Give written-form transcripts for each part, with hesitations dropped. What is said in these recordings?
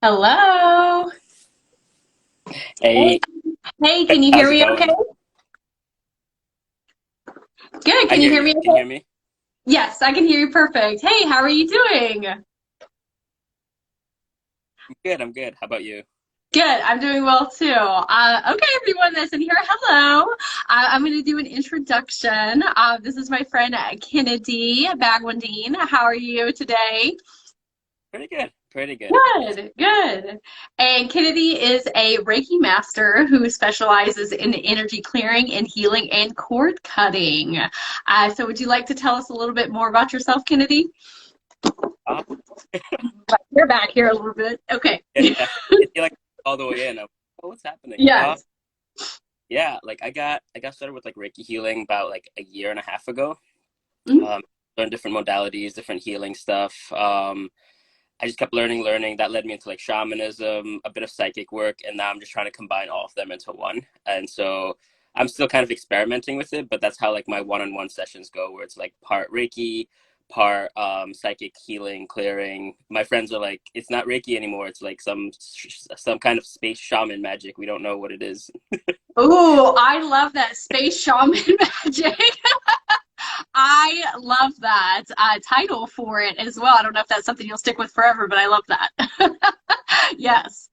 Hello. Hey, Hey, hey, can you hear how's it me okay? going? Good. I Can you hear hear you. me Can you okay? hear me? Yes, I can hear you perfect. Hey, how are you doing? I'm good. I'm good. How about you? Good. I'm doing well too. Okay, everyone that's in here, hello. I'm going to do an introduction. This is my friend Kennedy Bhagwandeen. How are you today? Pretty good. Pretty good. Good, good. And Kennedy is a Reiki Master who specializes in energy clearing and healing and cord cutting. So would you like to tell us a little bit more about yourself, Kennedy? Uh, You're back here a little bit. Okay. yeah, yeah. I feel like all the way in. Oh, what's happening? Yes. Yeah. Like I got started with like Reiki healing about like a year and a half ago. Mhm. Um, Learned different modalities, different healing stuff. I just kept learning. That led me into like shamanism, a bit of psychic work, and now I'm just trying to combine all of them into one. And so I'm still kind of experimenting with it, but that's how like my one-on-one sessions go, where it's like part Reiki, part psychic healing, clearing. My friends are like, it's not Reiki anymore. It's like some kind of space shaman magic. We don't know what it is. Ooh, I love that space shaman magic. I love that title for it as well. I don't know if that's something you'll stick with forever, but I love that. Yes.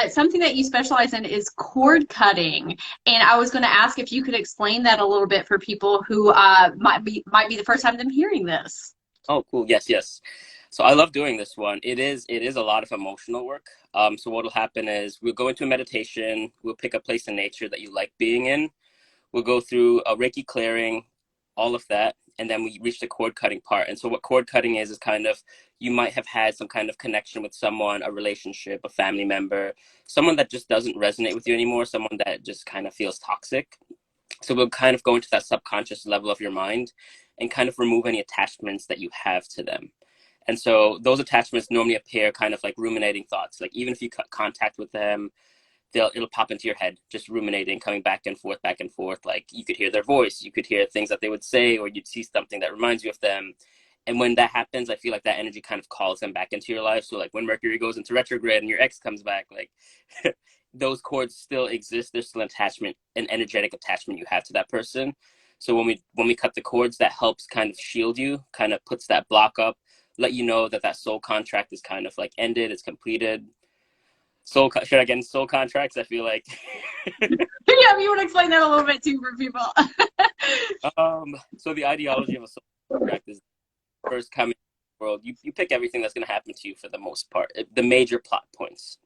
Something that you specialize in is cord cutting, and I was going to ask if you could explain that a little bit for people who might be the first time them hearing this. Oh, cool. Yes, yes. So I love doing this one. It is a lot of emotional work. So what'll happen is we'll go into a meditation. We'll pick a place in nature that you like being in. We'll go through a Reiki clearing, all of that, and then we reach the cord cutting part. And so what cord cutting is kind of you might have had some kind of connection with someone, a relationship, a family member, someone that just doesn't resonate with you anymore, someone that just kind of feels toxic. So we'll kind of go into that subconscious level of your mind and kind of remove any attachments that you have to them. And so those attachments normally appear kind of like ruminating thoughts. Like even if you cut contact with them, it'll pop into your head, just ruminating, coming back and forth, back and forth. Like you could hear their voice, you could hear things that they would say, or you'd see something that reminds you of them. And when that happens, I feel like that energy kind of calls them back into your life. So like when Mercury goes into retrograde and your ex comes back, like those cords still exist. There's still an attachment, an energetic attachment you have to that person. So when we cut the cords, that helps kind of shield you, kind of puts that block up, let you know that that soul contract is kind of like ended, it's completed. Should I get in soul contracts? I feel like Yeah, if you want to explain that a little bit too for people. so the ideology of a soul contract is first coming to the world. You pick everything that's going to happen to you for the most part, the major plot points.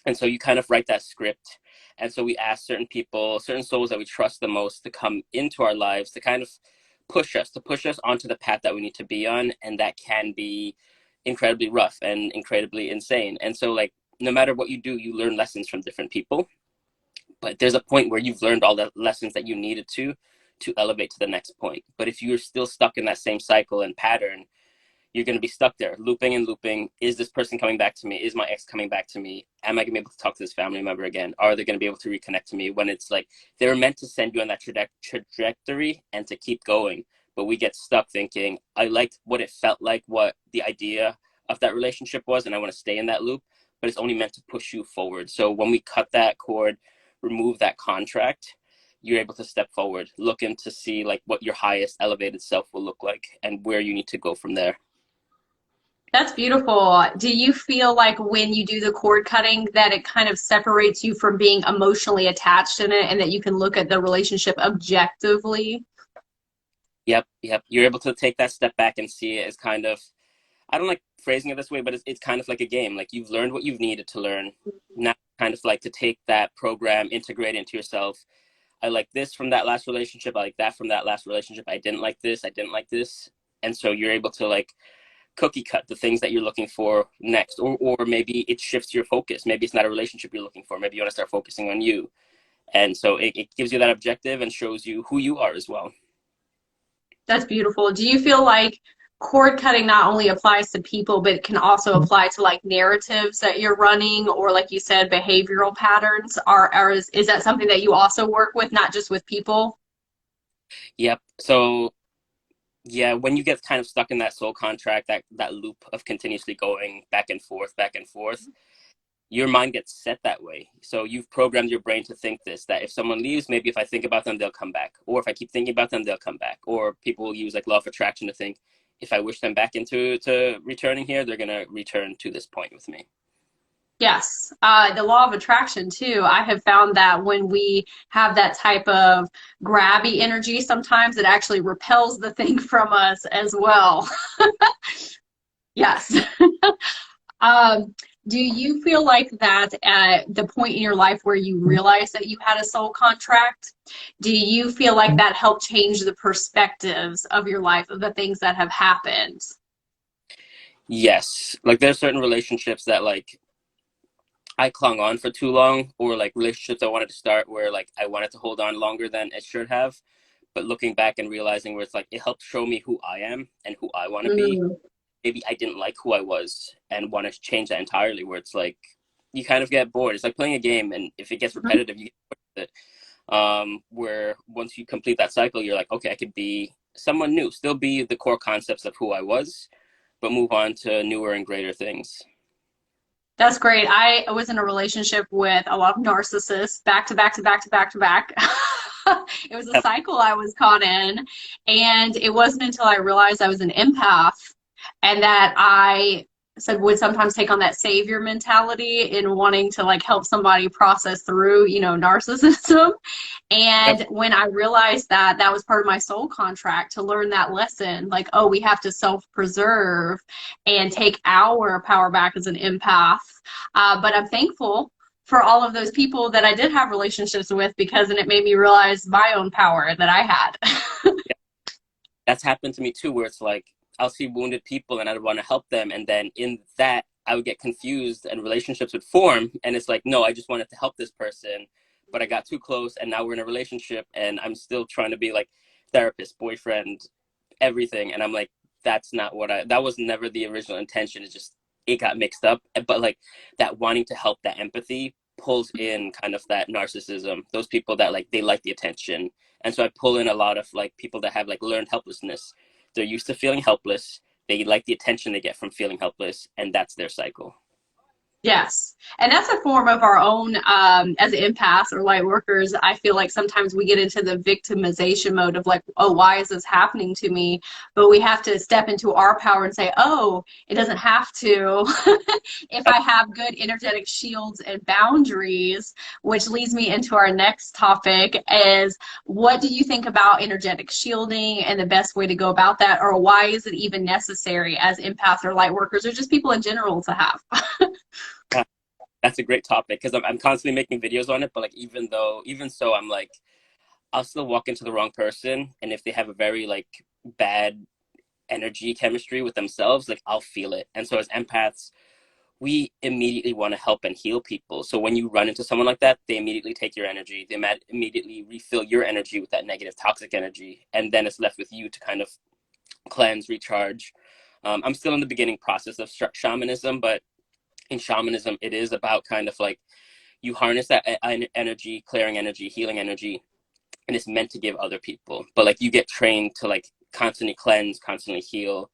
And so you kind of write that script. And so we ask certain people, certain souls that we trust the most to come into our lives to kind of push us onto the path that we need to be on. And that can be incredibly rough and incredibly insane. And so, like, no matter what you do, you learn lessons from different people. But there's a point where you've learned all the lessons that you needed to elevate to the next point. But if you're still stuck in that same cycle and pattern, you're going to be stuck there, looping and looping. Is this person coming back to me? Is my ex coming back to me? Am I going to be able to talk to this family member again? Are they going to be able to reconnect to me? When it's like they were meant to send you on that trajectory and to keep going, but we get stuck thinking, I liked what it felt like, what the idea of that relationship was, and I want to stay in that loop, but it's only meant to push you forward. So when we cut that cord, remove that contract, you're able to step forward, look in to see like what your highest elevated self will look like and where you need to go from there. That's beautiful. Do you feel like when you do the cord cutting that it kind of separates you from being emotionally attached in it and that you can look at the relationship objectively? Yep, yep. You're able to take that step back and see it as kind of, I don't like phrasing it this way, but it's kind of like a game. Like you've learned what you've needed to learn. Now, kind of like to take that program, integrate it into yourself. I like this from that last relationship. I like that from that last relationship. I didn't like this. I didn't like this. And so you're able to like cookie cut the things that you're looking for next. Or maybe it shifts your focus. Maybe it's not a relationship you're looking for. Maybe you want to start focusing on you. And so it gives you that objective and shows you who you are as well. That's beautiful. Do you feel like cord cutting not only applies to people, but can also apply to like narratives that you're running or like you said, behavioral patterns? Is that something that you also work with, not just with people? Yep. So yeah, when you get kind of stuck in that soul contract, that loop of continuously going back and forth, your mind gets set that way. So you've programmed your brain to think this, that if someone leaves, maybe if I think about them, they'll come back. Or if I keep thinking about them, they'll come back. Or people will use like law of attraction to think, if I wish them back into to returning here, they're gonna return to this point with me. Yes, the law of attraction too. I have found that when we have that type of grabby energy, sometimes it actually repels the thing from us as well. Yes. Um, do you feel like that at the point in your life where you realized that you had a soul contract, do you feel like that helped change the perspectives of your life, of the things that have happened? Yes, like there's certain relationships that like I clung on for too long, or like relationships I wanted to start where like I wanted to hold on longer than it should have. But looking back and realizing where it's like it helped show me who I am and who I want to be. Mm, Maybe I didn't like who I was and want to change that entirely. Where it's like you kind of get bored. It's like playing a game, and if it gets mhm. repetitive, you get bored with it. Where once you complete that cycle, you're like, okay, I could be someone new, still be the core concepts of who I was, but move on to newer and greater things. That's great. I was in a relationship with a lot of narcissists back to back to back to back to back. It was a cycle I was caught in. And it wasn't until I realized I was an empath and that I said would sometimes take on that savior mentality in wanting to like help somebody process through, narcissism. Yep. And when I realized that that was part of my soul contract to learn that lesson, like, oh, we have to self-preserve and take our power back as an empath. But I'm thankful for all of those people that I did have relationships with because then it made me realize my own power that I had. That's happened to me too, where it's like I'll see wounded people and I'd want to help them, and then in that I would get confused and relationships would form, and it's like, no, I just wanted to help this person, but I got too close, and now we're in a relationship, and I'm still trying to be like therapist, boyfriend, everything, and I'm like, that's not what that was never the original intention. It's just it got mixed up, but like that wanting to help, that empathy pulls in kind of that narcissism, those people that like they like the attention, and so I pull in a lot of like people that have like learned helplessness. They're used to feeling helpless. They like the attention they get from feeling helpless, and that's their cycle. Yes. And that's a form of our own, as empaths or light workers. I feel like sometimes we get into the victimization mode of like, oh, why is this happening to me? But we have to step into our power and say, oh, it doesn't have to. If I have good energetic shields and boundaries, which leads me into our next topic is what do you think about energetic shielding and the best way to go about that? Or why is it even necessary as empaths or light workers or just people in general to have? Uh, That's a great topic because I'm constantly making videos on it. But like, even so, I'm like, I'll still walk into the wrong person, and if they have a very like bad energy chemistry with themselves, like I'll feel it. And so as empaths, we immediately want to help and heal people. So when you run into someone like that, they immediately take your energy. They immediately refill your energy with that negative, toxic energy. And then it's left with you to kind of cleanse, recharge. I'm still in the beginning process of shamanism, but in shamanism, it is about kind of like you harness that energy, clearing energy, healing energy, and it's meant to give other people. But like you get trained to like constantly cleanse, constantly heal.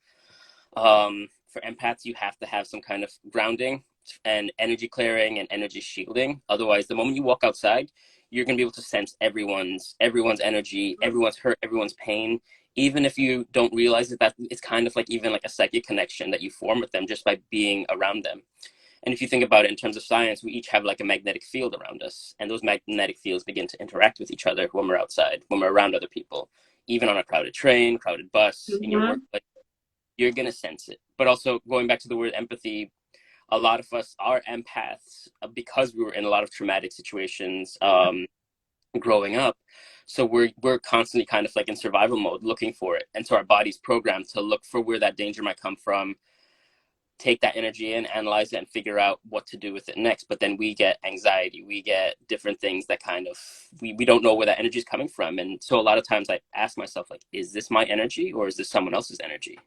For empaths, you have to have some kind of grounding and energy clearing and energy shielding. Otherwise, the moment you walk outside, you're gonna be able to sense everyone's energy, everyone's hurt, everyone's pain. Even if you don't realize it, that it's kind of like even like a psychic connection that you form with them just by being around them. And if you think about it in terms of science, we each have like a magnetic field around us, and those magnetic fields begin to interact with each other when we're outside, when we're around other people, even on a crowded train, crowded bus, in your Mhm. workplace, you're going to sense it. But also going back to the word empathy, a lot of us are empaths because we were in a lot of traumatic situations growing up. So we're constantly kind of like in survival mode, looking for it, and so our body's programmed to look for where that danger might come from, take that energy in, analyze it, and figure out what to do with it next. But then we get anxiety, we get different things that kind of we don't know where that energy is coming from. And so a lot of times I ask myself, like, is this my energy or is this someone else's energy?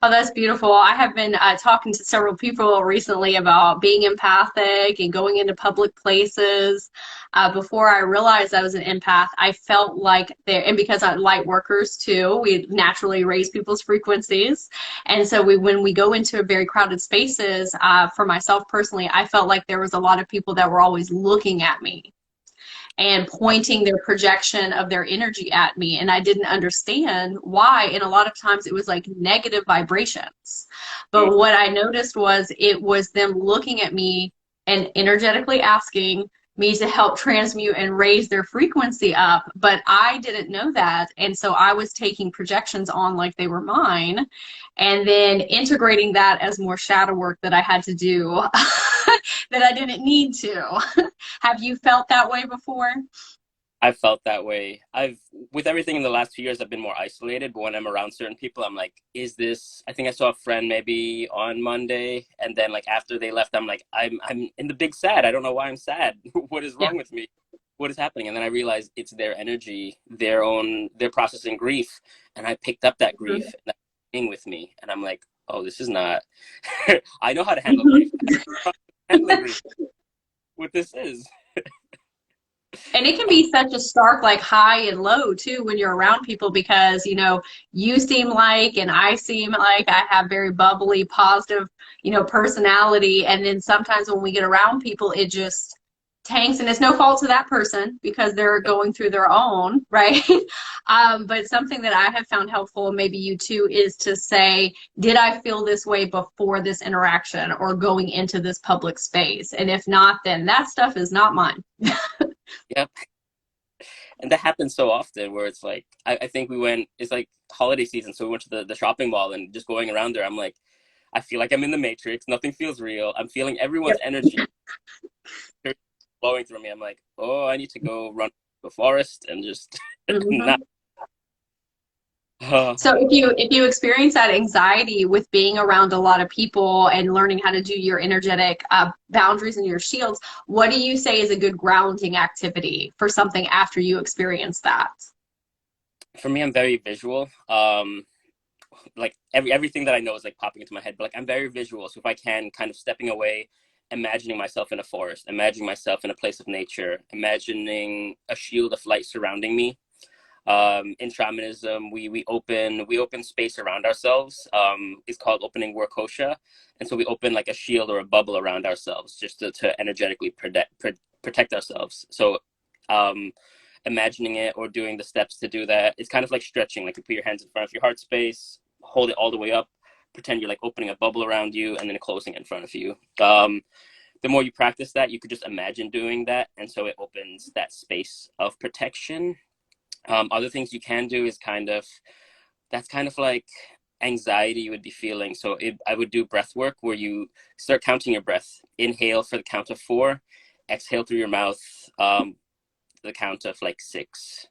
Oh, that's beautiful. I have been talking to several people recently about being empathic and going into public places. Before I realized I was an empath, I felt like there, and because I'm light workers too, we naturally raise people's frequencies. And so when we go into very crowded spaces, for myself personally, I felt like there was a lot of people that were always looking at me and pointing their projection of their energy at me. And I didn't understand why. And a lot of times it was like negative vibrations. But what I noticed was it was them looking at me and energetically asking me to help transmute and raise their frequency up. But I didn't know that. And so I was taking projections on like they were mine and then integrating that as more shadow work that I had to do that I didn't need to. Have you felt that way before? I've felt that way. With everything in the last 2 years, I've been more isolated, but when I'm around certain people, I'm like, is this, I think I saw a friend maybe on Monday, and then like after they left, I'm like, I'm in the big sad. I don't know why I'm sad. What is Yeah. wrong with me? What is happening? And then I realized it's their energy, they're processing grief. And I picked up that grief Mhm. and that thing with me. And I'm like, oh, this is not, I know how to handle grief. Mhm. Handling grief, what this is. And it can be such a stark, like high and low too, when you're around people because, you seem like, and I seem like I have very bubbly, positive, personality. And then sometimes when we get around people, it just tanks and it's no fault to that person because they're going through their own, right? But something that I have found helpful, and maybe you too, is to say, did I feel this way before this interaction or going into this public space? And if not, then that stuff is not mine. Yep. And that happens so often where it's like I think it's like holiday season, so we went to the shopping mall and just going around there, I'm like, I feel like I'm in the Matrix, nothing feels real, I'm feeling everyone's energy flowing through me. I'm like, oh, I need to go run the forest and just not Mhm. uh, So if you experience that anxiety with being around a lot of people and learning how to do your energetic boundaries and your shields, what do you say is a good grounding activity for something after you experience that? for me, I'm very visual. Like everything that I know is like popping into my head, but like I'm very visual, so if I can, kind of stepping away, imagining myself in a forest, imagining myself in a place of nature, imagining a shield of light surrounding me. In shamanism, we open space around ourselves. It's called opening Workosha, and so we open like a shield or a bubble around ourselves just to energetically protect ourselves. So, um, imagining it or doing the steps to do that, it's kind of like stretching. Like you put your hands in front of your heart space, hold it all the way up, pretend you're like opening a bubble around you, and then closing it in front of you. The more you practice that, you could just imagine doing that, and so it opens that space of protection. Other things you can do is that's kind of like anxiety you would be feeling. So I would do breath work where you start counting your breath. Inhale for the count of 4, exhale through your mouth, the count of like 6.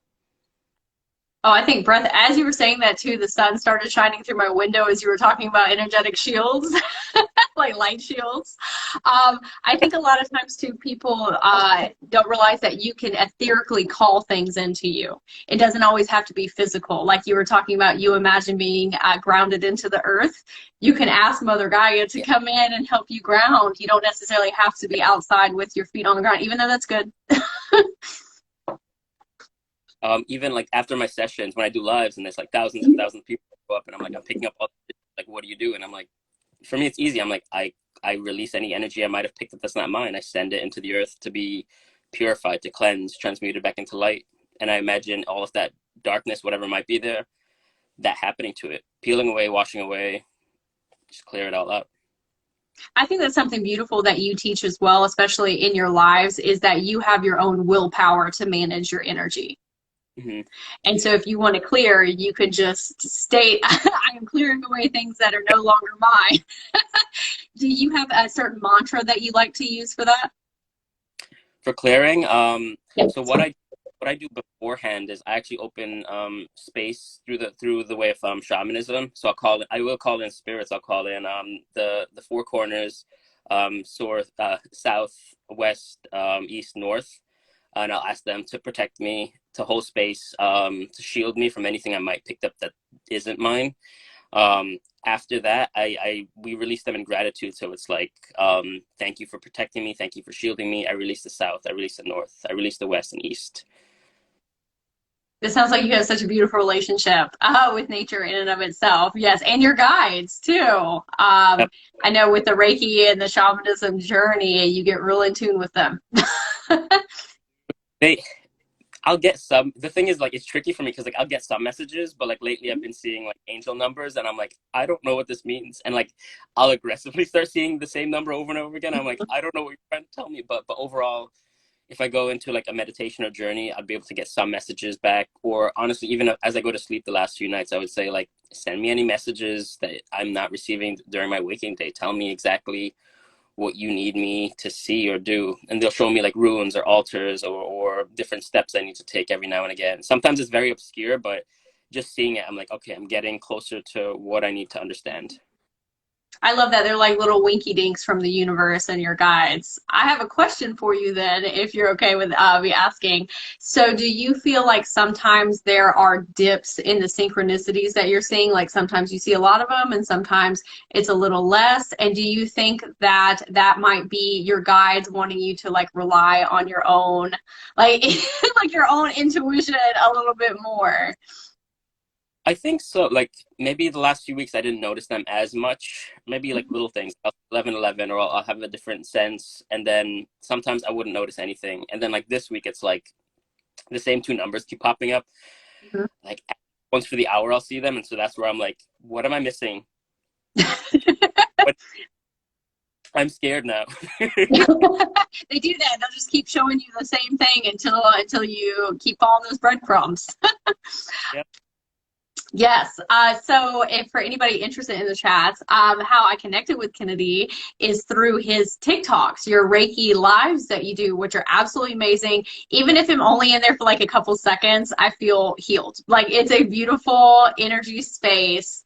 Oh, I think breath, as you were saying that too, the sun started shining through my window as you were talking about energetic shields, like light shields. I think a lot of times too, people don't realize that you can etherically call things into you. It doesn't always have to be physical. Like you were talking about, you imagine being grounded into the earth. You can ask Mother Gaia to Yeah. come in and help you ground. You don't necessarily have to be outside with your feet on the ground, even though that's good. Even like after my sessions when I do lives and there's like thousands and thousands of people go up and I'm like, I'm picking up all this, like, what do you do? And I'm like, for me, it's easy. I'm like, I release any energy I might have picked up that's not mine. I send it into the earth to be purified, to cleanse, transmuted back into light. And I imagine all of that darkness, whatever might be there, that happening to it, peeling away, washing away, just clear it all out. I think that's something beautiful that you teach as well, especially in your lives, is that you have your own willpower to manage your energy. Mm-hmm. And so if you want to clear, you could just state, I am clearing away things that are no longer mine. Do you have a certain mantra that you like to use for that? For clearing, Yes. so what I do beforehand is I actually open space through the way of shamanism. So I will call in spirits. I'll call in the four corners, south, west, east, north, and I'll ask them to protect me, to hold space, to shield me from anything I might pick up that isn't mine. after that, we release them in gratitude. So it's like, thank you for protecting me, thank you for shielding me. I release the South, I release the North, I release the West and East. It sounds like you have such a beautiful relationship with nature in and of itself. Yes, and your guides too. Yep. I know with the Reiki and the shamanism journey, you get real in tune with them. They I'll get some. The thing is, like, it's tricky for me because, like, I'll get some messages, but, like, lately I've been seeing, like, angel numbers, and I'm like, I don't know what this means. And, like, I'll aggressively start seeing the same number over and over again. I'm like, I don't know what you're trying to tell me. But overall, if I go into, like, a meditation or journey, I'd be able to get some messages back. Or honestly, even as I go to sleep the last few nights, I would say, like, send me any messages that I'm not receiving during my waking day. Tell me exactly what you need me to see or do, and they'll show me like runes or altars or different steps I need to take every now and again. Sometimes it's very obscure, but just seeing it, I'm like, okay, I'm getting closer to what I need to understand. I love that. They're like little winky dinks from the universe and your guides. I have a question for you then, if you're okay with me asking. So, do you feel like sometimes there are dips in the synchronicities that you're seeing? Like sometimes you see a lot of them and sometimes it's a little less. And do you think that that might be your guides wanting you to like rely on your own, like, like your own intuition a little bit more? I think so. Like maybe the last few weeks I didn't notice them as much. Maybe like little things, 11:11, or I'll have a different sense, and then sometimes I wouldn't notice anything. And then like this week, it's like the same two numbers keep popping up. Mhm. Like once for the hour, I'll see them, and so that's where I'm like, what am I missing? But I'm scared now. They do that. They'll just keep showing you the same thing until you keep following those breadcrumbs. Yep. Yes. So, if for anybody interested in the chat, how I connected with Kennedy is through his TikToks, your Reiki lives that you do, which are absolutely amazing. Even if I'm only in there for like a couple seconds, I feel healed. Like it's a beautiful energy space.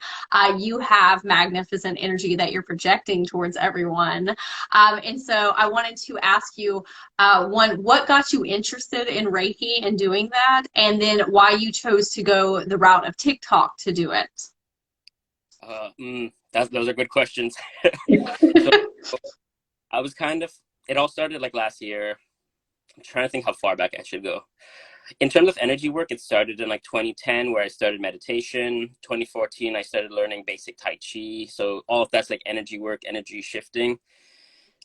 You have magnificent energy that you're projecting towards everyone. And so, I wanted to ask you one, what got you interested in Reiki and doing that? And then why you chose to go the route of TikTok to do it? Those are good questions. So I was kind of, it all started like last year. I'm trying to think how far back I should go. In terms of energy work, it started in like 2010 where I started meditation. 2014, I started learning basic Tai Chi. So all of that's like energy work, energy shifting.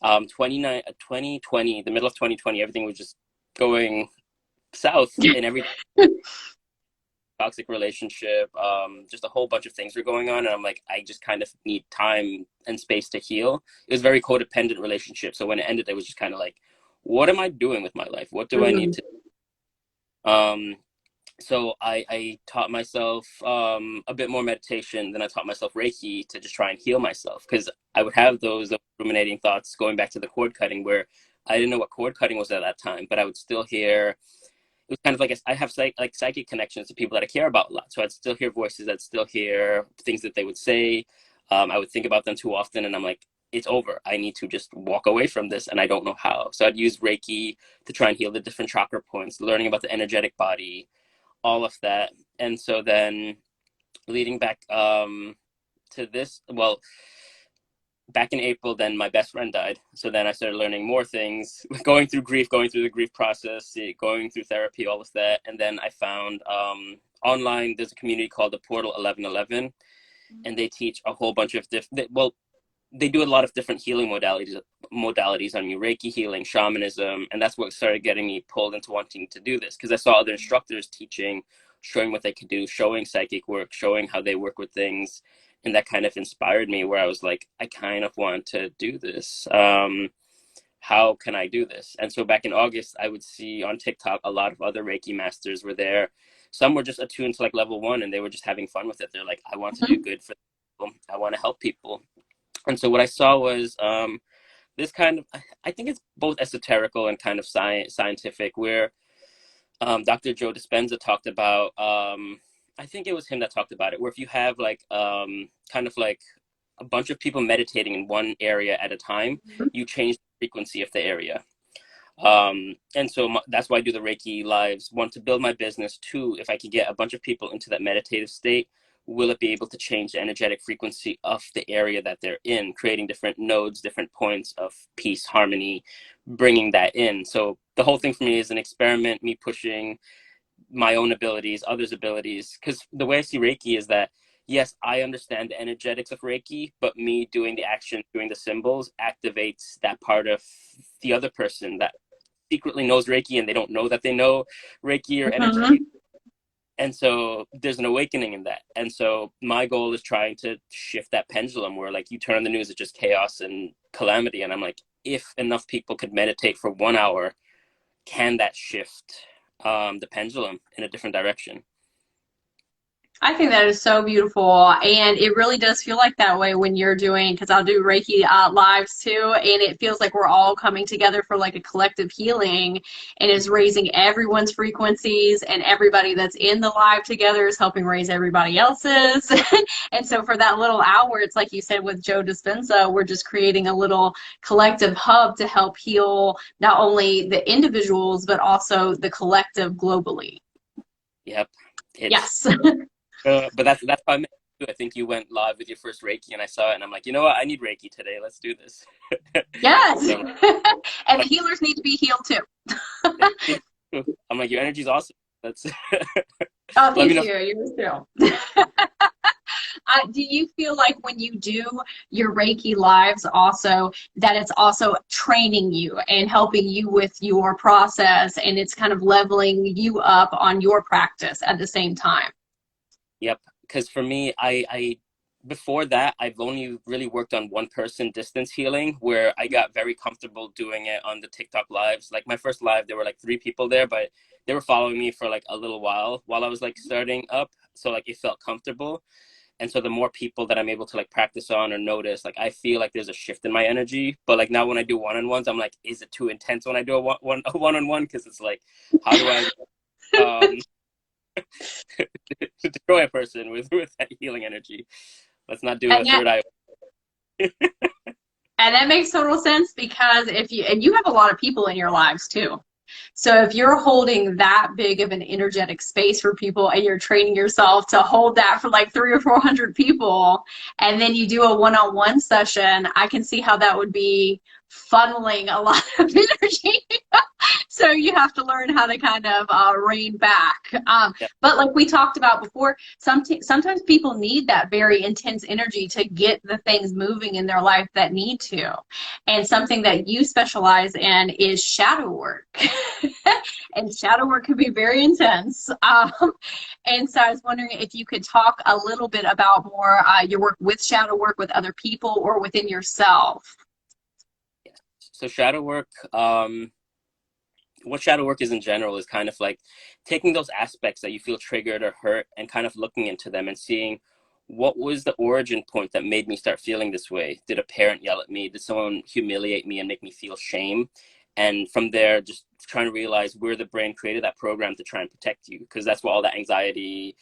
2020, the middle of 2020, everything was just going south in every toxic relationship. Just a whole bunch of things were going on, and I'm like, I just kind of need time and space to heal. It was a very codependent relationship, so when it ended, it was just kind of like, what am I doing with my life? What do I need Mm. to? Um, so I taught myself a bit more meditation. Then I taught myself Reiki to just try and heal myself because I would have those ruminating thoughts going back to the cord cutting where I didn't know what cord cutting was at that time, but I would still hear it was kind of like I have like psychic connections to people that I care about a lot. So I'd still hear voices, I'd still hear things that they would say. I would think about them too often, and I'm like, it's over. I need to just walk away from this, and I don't know how. So I'd use Reiki to try and heal the different chakra points, learning about the energetic body, all of that. And so then leading back to this, well, back in April, then my best friend died. So then I started learning more things, going through grief, going through the grief process, going through therapy, all of that. And then I found online, there's a community called the Portal 1111, and they teach a whole bunch of different, well, they do a lot of different healing modalities on you, Reiki healing, shamanism. And that's what started getting me pulled into wanting to do this because I saw other instructors teaching, showing what they could do, showing psychic work, showing how they work with things. And that kind of inspired me where I was like, I kind of want to do this. How can I do this? And so back in August, I would see on TikTok a lot of other Reiki masters were there. Some were just attuned to like level one and they were just having fun with it. They're like, I want to do good for people. I want to help people. And so what I saw was this kind of, I think it's both esoterical and kind of scientific, where Dr. Joe Dispenza talked about, I think it was him that talked about it, where if you have like kind of like a bunch of people meditating in one area at a time, you change the frequency of the area. And so that's why I do the Reiki lives. One, to build my business. Two, if I could get a bunch of people into that meditative state will it be able to change the energetic frequency of the area that they're in, creating different nodes, different points of peace, harmony, bringing that in. So the whole thing for me is an experiment, me pushing my own abilities, others' abilities. Because the way I see Reiki is that, yes, I understand the energetics of Reiki, but me doing the action, doing the symbols activates that part of the other person that secretly knows Reiki and they don't know that they know Reiki or energy. And so there's an awakening in that. And so my goal is trying to shift that pendulum where, like, you turn on the news, it's just chaos and calamity. And I'm like, if enough people could meditate for 1 hour, can that shift the pendulum in a different direction? I think that is so beautiful, and it really does feel like that way when you're doing, because I'll do Reiki lives too, and it feels like we're all coming together for like a collective healing, and is raising everyone's frequencies, and everybody that's in the live together is helping raise everybody else's. And so for that little hour, it's like you said with Joe Dispenza, we're just creating a little collective hub to help heal not only the individuals, but also the collective globally. Yep. Yes. But that's how I met you. I think you went live with your first Reiki, and I saw it, and I'm like, you know what? I need Reiki today. Let's do this. Yes. So, And the healers need to be healed too. I'm like, your energy's awesome. Let's Oh, let me thank know. you. Yours too. Do you feel like when you do your Reiki lives also that it's also training you and helping you with your process, and it's kind of leveling you up on your practice at the same time? Yep. Because for me, I before that, I've only really worked on one person distance healing where I got very comfortable doing it on the TikTok lives. Like my first live, there were like 3 people there, but they were following me for like a little while I was like starting up. So like it felt comfortable. And so the more people that I'm able to like practice on or notice, like I feel like there's a shift in my energy. But like now when I do one-on-ones, I'm like, is it too intense when I do a one-on-one? Because it's like, how do I um destroy a person with that healing energy? Let's not do a And yet, third eye. and that makes total sense, because if you, and you have a lot of people in your lives too. So if you're holding that big of an energetic space for people, and you're training yourself to hold that for like 300 or 400 people, and then you do a one-on-one session, I can see how that would be funneling a lot of energy. So you have to learn how to kind of rein back. Yeah. But like we talked about before, sometimes people need that very intense energy to get the things moving in their life that need to. And something that you specialize in is shadow work. And shadow work can be very intense. And so I was wondering if you could talk a little bit about more your work with shadow work with other people or within yourself. So shadow work, what shadow work is in general is kind of like taking those aspects that you feel triggered or hurt and kind of looking into them and seeing what was the origin point that made me start feeling this way. Did a parent yell at me? Did someone humiliate me and make me feel shame? And from there, just trying to realize where the brain created that program to try and protect you, because that's what all that anxiety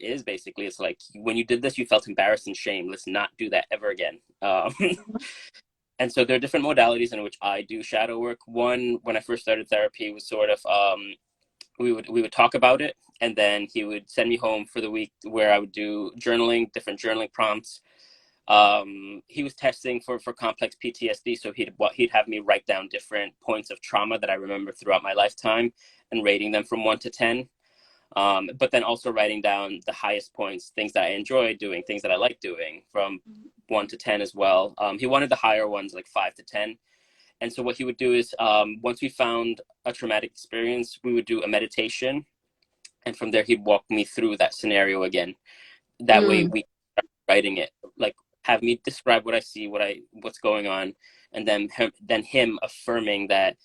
is basically. It's like when you did this, you felt embarrassed and shame. Let's not do that ever again. And so there are different modalities in which I do shadow work. One, when I first started therapy, was sort of we would talk about it, and then he would send me home for the week where I would do journaling, different journaling prompts. He was testing for complex PTSD, so he'd have me write down different points of trauma that I remember throughout my lifetime and rating them from 1 to 10. But then also writing down the highest points, things that I enjoy doing, things that I like doing, from 1 to 10 as well. He wanted the higher ones, like 5 to 10. And so what he would do is, once we found a traumatic experience, we would do a meditation. And from there, he'd walk me through that scenario again. That way Mm. we start writing it, like have me describe what I see, what's going on. And then him affirming that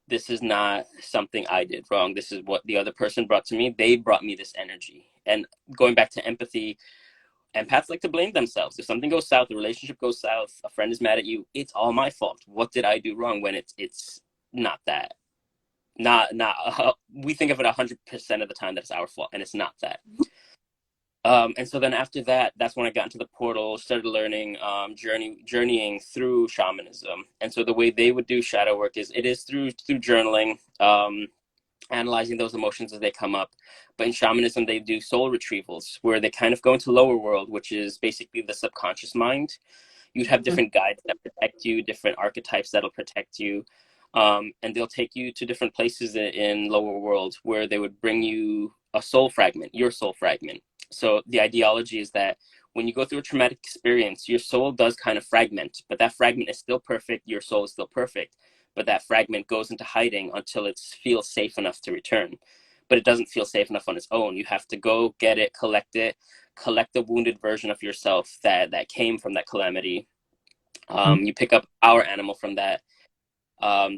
this is not something I did wrong. This is what the other person brought to me. They brought me this energy. And going back to empathy, empaths like to blame themselves. If something goes south, the relationship goes south, a friend is mad at you, it's all my fault. What did I do wrong? When it's not that. We think of it 100% of the time that it's our fault, and it's not that. And so then after that, that's when I got into the portal, started learning, journeying through shamanism. And so the way they would do shadow work is through journaling. analyzing those emotions as they come up. But in shamanism, they do soul retrievals, where they kind of go into lower world, which is basically the subconscious mind. You'd have different guides that protect you, different archetypes that'll protect you. And they'll take you to different places in lower world where they would bring you a soul fragment, your soul fragment. So the ideology is that when you go through a traumatic experience, your soul does kind of fragment, but that fragment is still perfect. Your soul is still perfect, but that fragment goes into hiding until it feels safe enough to return. But it doesn't feel safe enough on its own. You have to go get it, collect the wounded version of yourself that came from that calamity. You pick up our animal from that,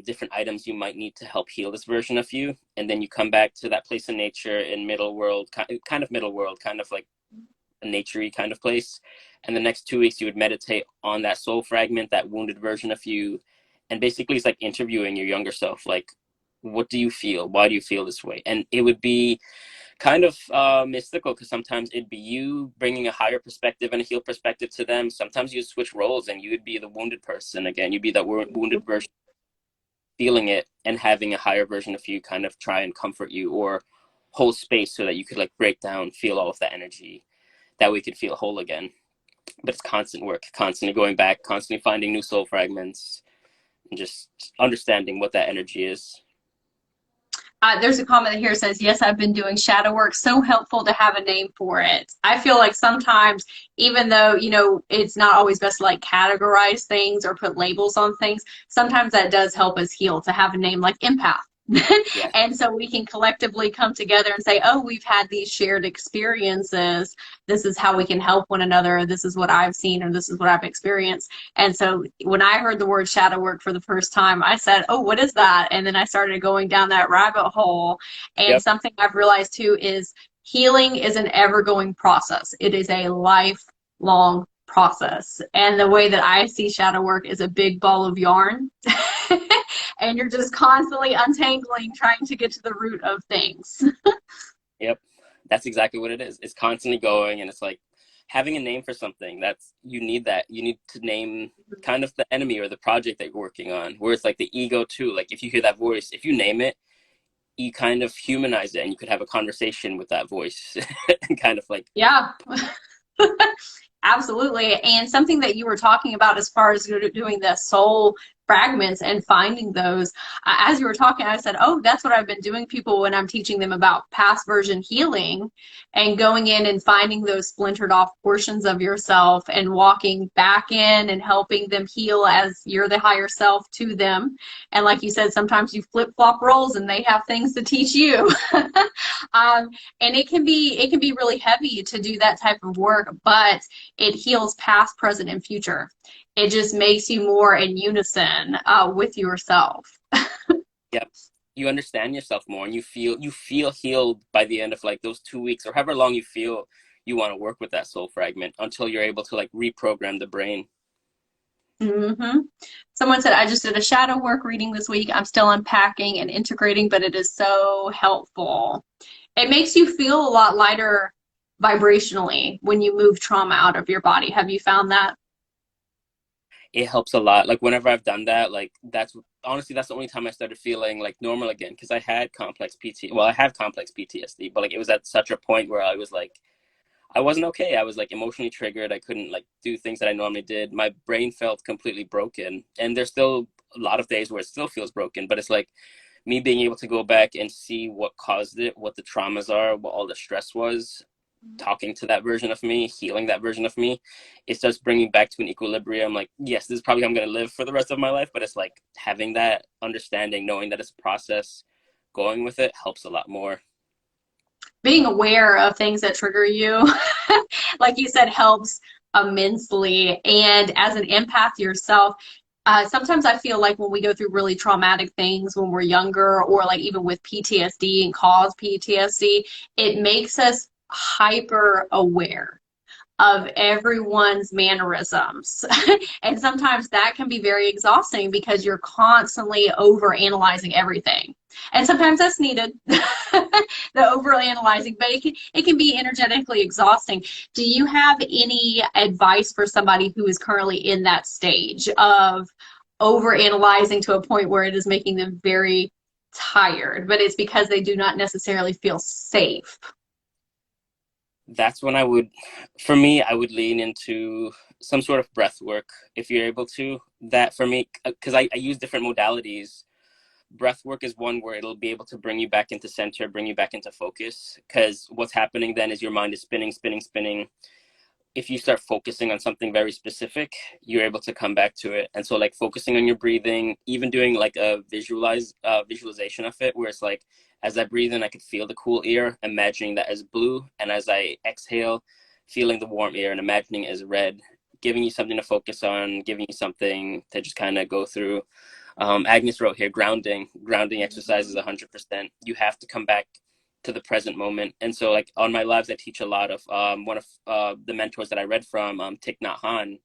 different items you might need to help heal this version of you, and then you come back to that place in nature in middle world, kind of middle world, kind of like a naturey kind of place. And the next 2 weeks you would meditate on that soul fragment, that wounded version of you, and basically it's like interviewing your younger self, like, what do you feel, why do you feel this way? And it would be kind of mystical, because sometimes it'd be you bringing a higher perspective and a healed perspective to them. Sometimes you switch roles and you would be the wounded person again. You'd be that wounded version, feeling it, and having a higher version of you kind of try and comfort you or hold space so that you could like break down, feel all of that energy, that we could feel whole again. But it's constant work, constantly going back, constantly finding new soul fragments, and just understanding what that energy is. There's a comment here that says, yes, I've been doing shadow work. So helpful to have a name for it. I feel like sometimes, even though, you know, it's not always best to like categorize things or put labels on things, sometimes that does help us heal, to have a name like empath. Yeah. And so we can collectively come together and say, oh, we've had these shared experiences. This is how we can help one another. This is what I've seen, or this is what I've experienced. And so when I heard the word shadow work for the first time, I said, oh, what is that? And then I started going down that rabbit hole. And Yep. something I've realized too is healing is an ever-going process. It is a lifelong process. And the way that I see shadow work is a big ball of yarn. And you're just constantly untangling, trying to get to the root of things. Yep. That's exactly what it is. It's constantly going, and it's like having a name for something. That's, you need that. You need to name kind of the enemy or the project that you're working on, where it's like the ego too. Like if you hear that voice, if you name it, you kind of humanize it, and you could have a conversation with that voice and kind of like, Yeah. Absolutely. And something that you were talking about as far as doing the soul fragments and finding those, as you were talking, I said, oh, that's what I've been doing people when I'm teaching them about past version healing, and going in and finding those splintered off portions of yourself and walking back in and helping them heal as you're the higher self to them. And like you said, sometimes you flip flop roles and they have things to teach you. And it can be really heavy to do that type of work, but it heals past, present, and future. It just makes you more in unison with yourself. yep, you understand yourself more, and you feel healed by the end of like those 2 weeks or however long you feel you want to work with that soul fragment, until you're able to like reprogram the brain. Mm-hmm. Someone said, I just did a shadow work reading this week. I'm still unpacking and integrating, but it is so helpful. It makes you feel a lot lighter vibrationally when you move trauma out of your body. Have you found that? It helps a lot. Like whenever I've done that, like that's honestly that's the only time I started feeling like normal again, because I had complex PT. Well, I have complex PTSD, but like it was at such a point where I was like, I wasn't okay. I was like emotionally triggered. I couldn't like do things that I normally did. My brain felt completely broken, and there's still a lot of days where it still feels broken. But it's like me being able to go back and see what caused it, what the traumas are, what all the stress was, talking to that version of me, healing that version of me, it starts bringing back to an equilibrium. Like, yes, this is probably how I'm going to live for the rest of my life, but it's like having that understanding, knowing that it's a process, going with it helps a lot more. Being aware of things that trigger you, like you said, helps immensely. And as an empath yourself, sometimes I feel like when we go through really traumatic things when we're younger, or like even with PTSD and cause PTSD, it makes us hyper aware of everyone's mannerisms. And sometimes that can be very exhausting because you're constantly over analyzing everything. And sometimes that's needed, the over analyzing, but it can be energetically exhausting. Do you have any advice for somebody who is currently in that stage of over analyzing to a point where it is making them very tired, but it's because they do not necessarily feel safe. That's when I would, for me, I would lean into some sort of breath work if you're able to. That for me, because I use different modalities. Breath work is one where it'll be able to bring you back into center, bring you back into focus. Because what's happening then is your mind is spinning, spinning, spinning. If you start focusing on something very specific, you're able to come back to it. And so like focusing on your breathing, even doing like a visualization of it, where it's like, as I breathe in, I could feel the cool air, imagining that as blue. And as I exhale, feeling the warm air and imagining it as red, giving you something to focus on, giving you something to just kind of go through. Agnes wrote here, grounding exercises 100%. You have to come back to the present moment. And so like on my lives, I teach a lot of one of the mentors that I read from, Thich Nhat Hanh,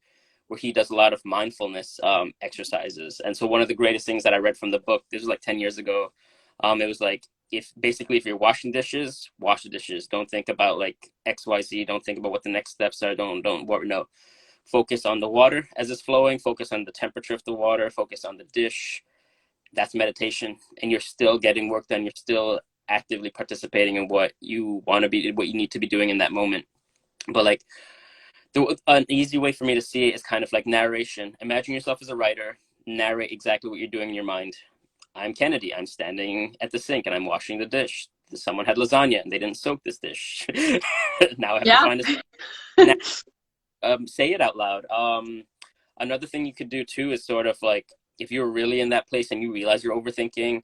where he does a lot of mindfulness exercises. And so one of the greatest things that I read from the book, this was like 10 years ago, it was like, if you're washing dishes, wash the dishes. Don't think about like XYZ. Don't think about what the next steps are. Don't worry. No, focus on the water as it's flowing. Focus on the temperature of the water. Focus on the dish. That's meditation. And you're still getting work done. You're still actively participating in what you want to be, what you need to be doing in that moment. But like an easy way for me to see it is kind of like narration. Imagine yourself as a writer, narrate exactly what you're doing in your mind. I'm Kennedy. I'm standing at the sink and I'm washing the dish. Someone had lasagna and they didn't soak this dish. Now I have to Yeah. find a now, say it out loud. Another thing you could do too is sort of like, if you're really in that place and you realize you're overthinking,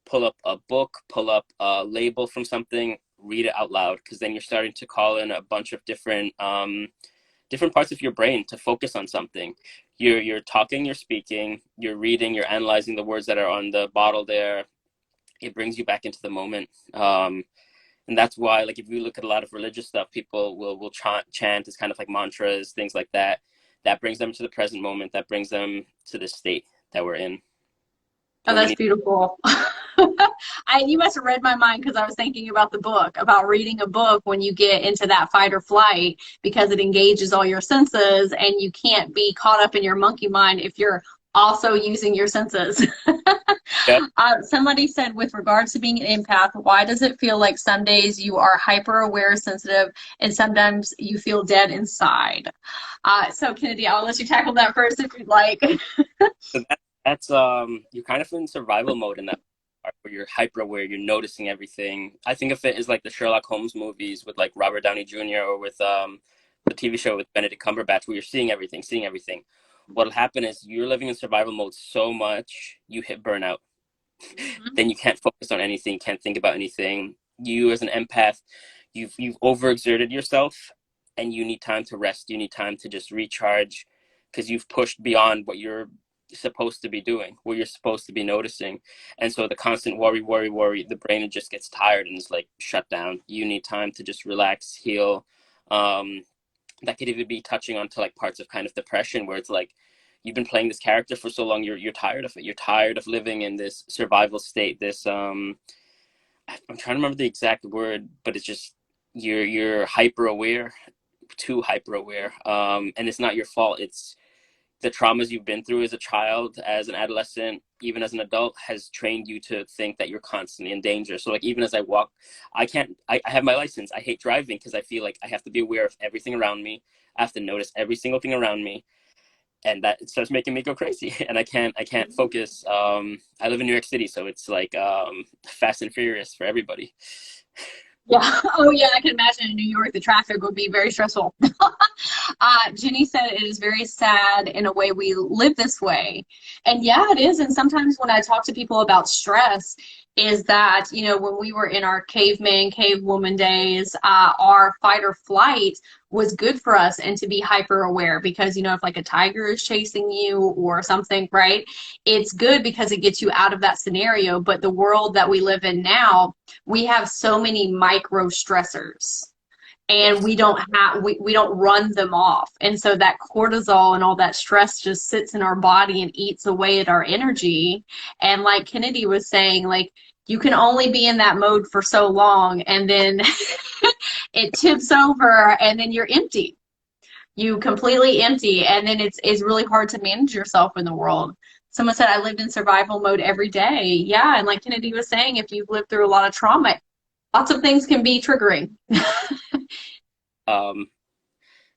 pull up a book, pull up a label from something, read it out loud, because then you're starting to call in a bunch of different parts of your brain to focus on something. You're talking, you're speaking, you're reading, you're analyzing the words that are on the bottle there. It brings you back into the moment. And that's why, like, if you look at a lot of religious stuff, people will chant as kind of like mantras, things like that. That brings them to the present moment. That brings them to the state that we're in. Oh, that's beautiful. You must have read my mind because I was thinking about the book, about reading a book when you get into that fight or flight, because it engages all your senses and you can't be caught up in your monkey mind if you're also using your senses. Yep. Somebody said, with regards to being an empath, why does it feel like some days you are hyper aware, sensitive, and sometimes you feel dead inside? So Kennedy, I'll let you tackle that first if you'd like. So that's you're kind of in survival mode in that part where you're hyper aware, you're noticing everything. I think of it as like the Sherlock Holmes movies with like Robert Downey Jr. or with the TV show with Benedict Cumberbatch, where you're seeing everything. What'll happen is you're living in survival mode so much you hit burnout. Then you can't focus on anything, can't think about anything. You as an empath, you've overexerted yourself, and you need time to rest. You need time to just recharge, because you've pushed beyond what you're supposed to be doing, what you're supposed to be noticing. And so the constant worry, the brain just gets tired and is like shut down. You need time to just relax, heal. That could even be touching onto like parts of kind of depression, where it's like you've been playing this character for so long, you're tired of it. You're tired of living in this survival state. This I'm trying to remember the exact word, but it's just you're hyper aware, too hyper aware. And it's not your fault. It's the traumas you've been through as a child, as an adolescent, even as an adult, has trained you to think that you're constantly in danger. So like even as I walk, I have my license. I hate driving because I feel like I have to be aware of everything around me. I have to notice every single thing around me. And that starts making me go crazy, and I can't focus. I live in New York City, so it's like Fast and Furious for everybody. Yeah. Oh, yeah. I can imagine in New York, the traffic would be very stressful. Jenny said it is very sad in a way we live this way. And yeah, it is. And sometimes when I talk to people about stress, is that, you know, when we were in our caveman, cavewoman days, our fight or flight was good for us, and to be hyper aware, because, you know, if like a tiger is chasing you or something, right? It's good because it gets you out of that scenario. But the world that we live in now, we have so many micro stressors, and Yes. we don't run them off, and so that cortisol and all that stress just sits in our body and eats away at our energy. And like Kennedy was saying, like, you can only be in that mode for so long, and then it tips over and then you're empty. You completely empty, and then it's really hard to manage yourself in the world. Someone said I lived in survival mode every day. Yeah, and like Kennedy was saying, if you've lived through a lot of trauma, lots of things can be triggering. Um,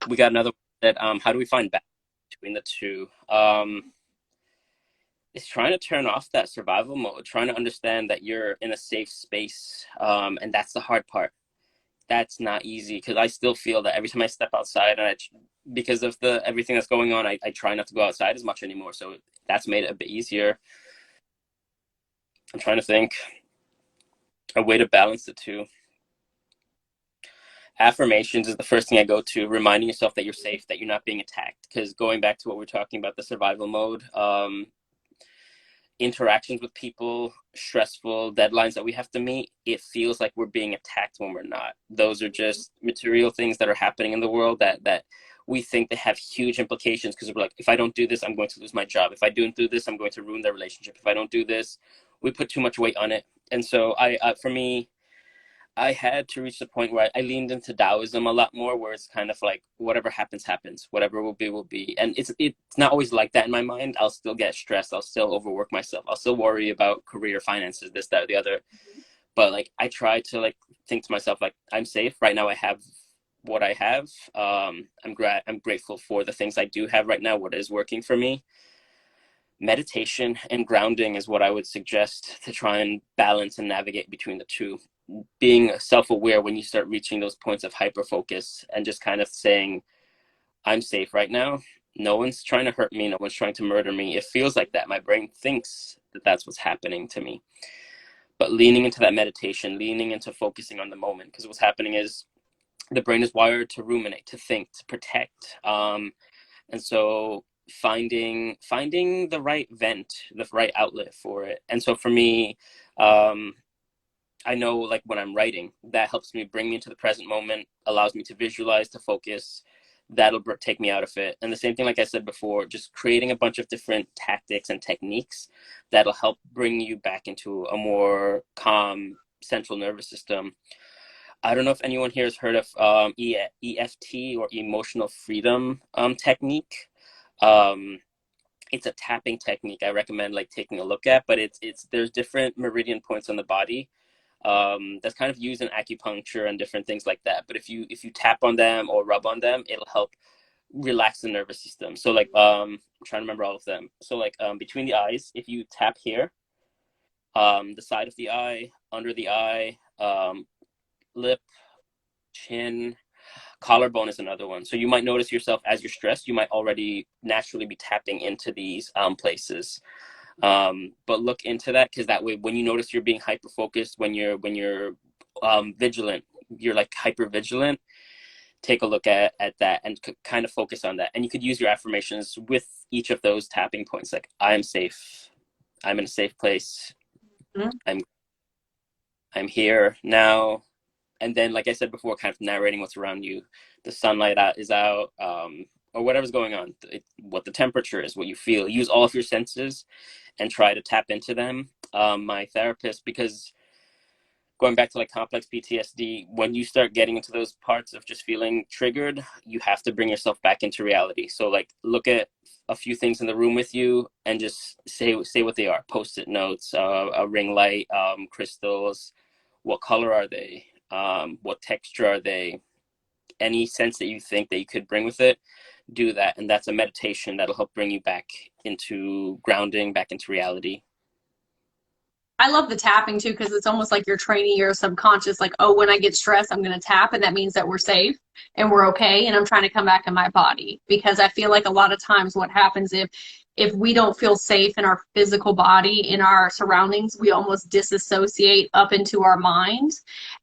we got another one that how do we find balance between the two? It's trying to turn off that survival mode, trying to understand that you're in a safe space, and that's the hard part. That's not easy because I still feel that every time I step outside, and because of the everything that's going on, I try not to go outside as much anymore. So that's made it a bit easier. I'm trying to think a way to balance the two. Affirmations is the first thing I go to, reminding yourself that you're safe, that you're not being attacked. Because going back to what we're talking about, the survival mode, interactions with people, stressful deadlines that we have to meet, it feels like we're being attacked when we're not. Those are just material things that are happening in the world that we think they have huge implications, because we're like, if I don't do this, I'm going to lose my job. If I don't do this, I'm going to ruin their relationship. If I don't do this, we put too much weight on it. And so for me, I had to reach the point where I leaned into Taoism a lot more, where it's kind of like whatever happens, happens. Whatever will be, will be. And it's not always like that in my mind. I'll still get stressed. I'll still overwork myself. I'll still worry about career, finances, this, that, or the other. But like I try to like think to myself, like, I'm safe right now. I have what I have. I'm grateful for the things I do have right now, what is working for me. Meditation and grounding is what I would suggest to try and balance and navigate between the two. Being self-aware when you start reaching those points of hyper focus and just kind of saying, I'm safe right now. No one's trying to hurt me. No one's trying to murder me. It feels like that. My brain thinks that that's what's happening to me. But leaning into that meditation, leaning into focusing on the moment, because what's happening is the brain is wired to ruminate, to think, to protect. And so finding the right vent, the right outlet for it. And so for me, I know like when I'm writing, that helps me bring me into the present moment, allows me to visualize, to focus. That'll take me out of it. And the same thing, like I said before, just creating a bunch of different tactics and techniques that'll help bring you back into a more calm central nervous system. I don't know if anyone here has heard of EFT, or emotional freedom technique. It's a tapping technique I recommend like taking a look at, but it's there's different meridian points on the body that's kind of used in acupuncture and different things like that. But if you tap on them or rub on them, it'll help relax the nervous system. So like I'm trying to remember all of them. So like between the eyes, if you tap here, the side of the eye, under the eye, lip, chin, collarbone is another one. So you might notice yourself as you're stressed, you might already naturally be tapping into these places. But look into that, because that way when you notice you're being hyper focused, when you're vigilant, you're like hyper vigilant, take a look at that and kind of focus on that. And you could use your affirmations with each of those tapping points, like I am safe, I'm in a safe place, I'm here now. And then, like I said before, kind of narrating what's around you. The sunlight is out, or whatever's going on, what the temperature is, what you feel. Use all of your senses and try to tap into them. My therapist, because going back to like complex PTSD, when you start getting into those parts of just feeling triggered, you have to bring yourself back into reality. So like look at a few things in the room with you and just say what they are. Post-it notes, a ring light, crystals. What color are they? What texture are they? Any sense that you think that you could bring with it, do that. And that's a meditation that'll help bring you back into grounding, back into reality. I love the tapping too, because it's almost like you're training your subconscious, like, oh, when I get stressed, I'm going to tap, and that means that we're safe and we're okay, and I'm trying to come back in my body. Because I feel like a lot of times what happens if we don't feel safe in our physical body, in our surroundings, we almost disassociate up into our mind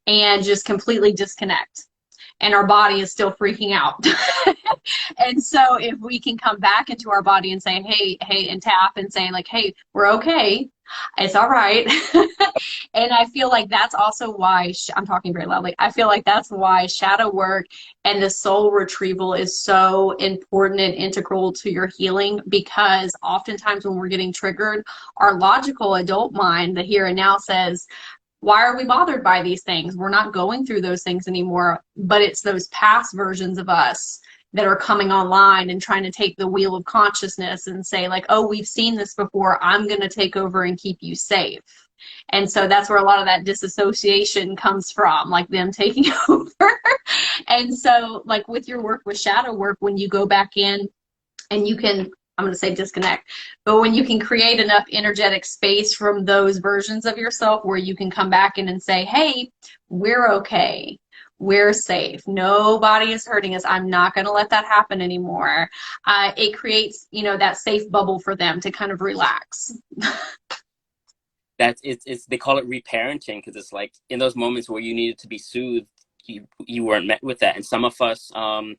and just completely disconnect. And our body is still freaking out. And so if we can come back into our body and say, hey, and tap and say like, hey, we're okay. It's all right. And I feel like that's also why, I'm talking very loudly, I feel like that's why shadow work and the soul retrieval is so important and integral to your healing, because oftentimes when we're getting triggered, our logical adult mind, the here and now, says, why are we bothered by these things? We're not going through those things anymore. But it's those past versions of us that are coming online and trying to take the wheel of consciousness and say like, oh, we've seen this before, I'm going to take over and keep you safe. And so that's where a lot of that disassociation comes from, like them taking over. And so like with your work with shadow work, when you go back in and you can, I'm going to say disconnect, but when you can create enough energetic space from those versions of yourself where you can come back in and say, hey, we're okay. We're safe. Nobody is hurting us. I'm not going to let that happen anymore. It creates, you know, that safe bubble for them to kind of relax. That's it's they call it reparenting, because it's like in those moments where you needed to be soothed, you weren't met with that. And some of us, the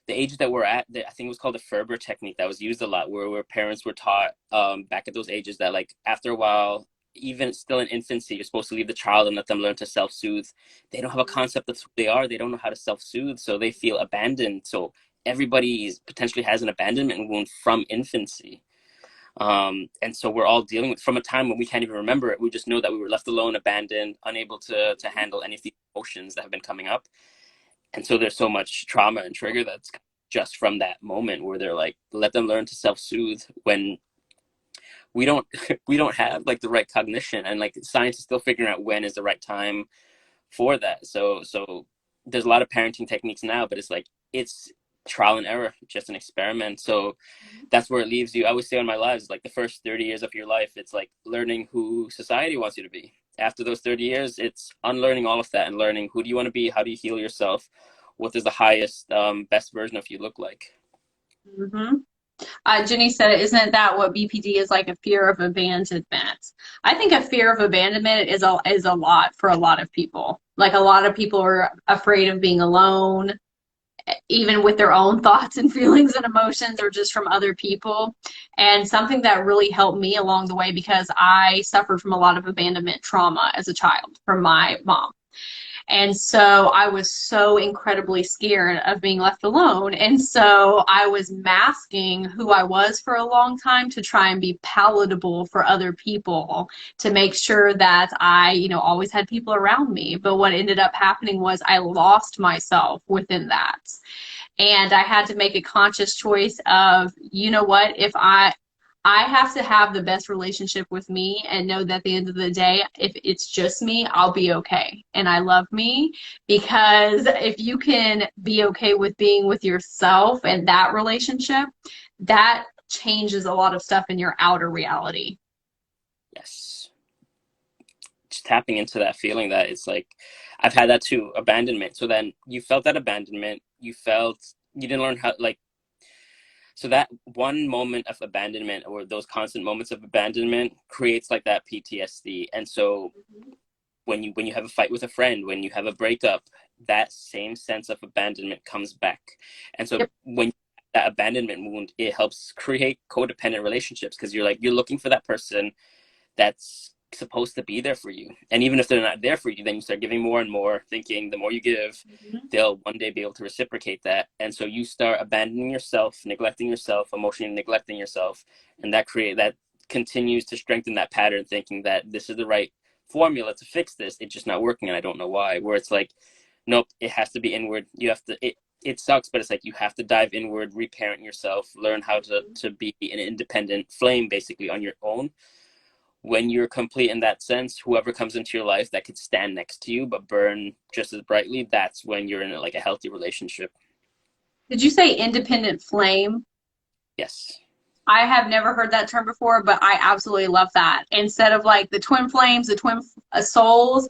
age that we're at, I think it was called the Ferber technique that was used a lot, where parents were taught back at those ages that like after a while, even still in infancy, you're supposed to leave the child and let them learn to self-soothe. They don't have a concept of who they are. They don't know how to self-soothe, so they feel abandoned. So everybody potentially has an abandonment wound from infancy. And so we're all dealing with from a time when we can't even remember it. We just know that we were left alone, abandoned, unable to handle any of the emotions that have been coming up. And so there's so much trauma and trigger that's just from that moment where they're like, let them learn to self-soothe, when we don't we don't have like the right cognition, and like science is still figuring out when is the right time for that. So there's a lot of parenting techniques now, but it's like it's trial and error, just an experiment. So that's where it leaves you. I always say on my lives, like the first 30 years of your life, it's like learning who society wants you to be. After those 30 years, it's unlearning all of that and learning who do you want to be, how do you heal yourself, what does the highest, best version of you look like. Mm-hmm. Jenny said, isn't that what BPD is, like a fear of abandonment? I think a fear of abandonment is a lot for a lot of people. Like a lot of people are afraid of being alone, even with their own thoughts and feelings and emotions, or just from other people. And something that really helped me along the way, because I suffered from a lot of abandonment trauma as a child from my mom. And so I was so incredibly scared of being left alone. And so I was masking who I was for a long time to try and be palatable for other people, to make sure that I, you know, always had people around me. But what ended up happening was I lost myself within that. And I had to make a conscious choice of, you know what, if I have to have the best relationship with me and know that at the end of the day, if it's just me, I'll be okay. And I love me, because if you can be okay with being with yourself and that relationship, that changes a lot of stuff in your outer reality. Yes. Just tapping into that feeling that it's like, I've had that too, abandonment. So then you felt that abandonment, you didn't learn how, like, so that one moment of abandonment, or those constant moments of abandonment, creates like that PTSD. And so when you have a fight with a friend, when you have a breakup, that same sense of abandonment comes back. And so when that abandonment wound, it helps create codependent relationships, because you're looking for that person that's supposed to be there for you. And even if they're not there for you, then you start giving more and more, thinking the more you give, they'll one day be able to reciprocate that. And so you start abandoning yourself, neglecting yourself, emotionally neglecting yourself. And that continues to strengthen that pattern, thinking that this is the right formula to fix this. It's just not working, and I don't know why. Where it's like, nope, it has to be inward. You have to, it sucks, but it's like you have to dive inward, reparent yourself, learn how to be an independent flame basically on your own. When you're complete in that sense, whoever comes into your life that could stand next to you but burn just as brightly, that's when you're in like a healthy relationship. Did you say independent flame? Yes. I have never heard that term before, but I absolutely love that. Instead of like the twin flames, the twin souls,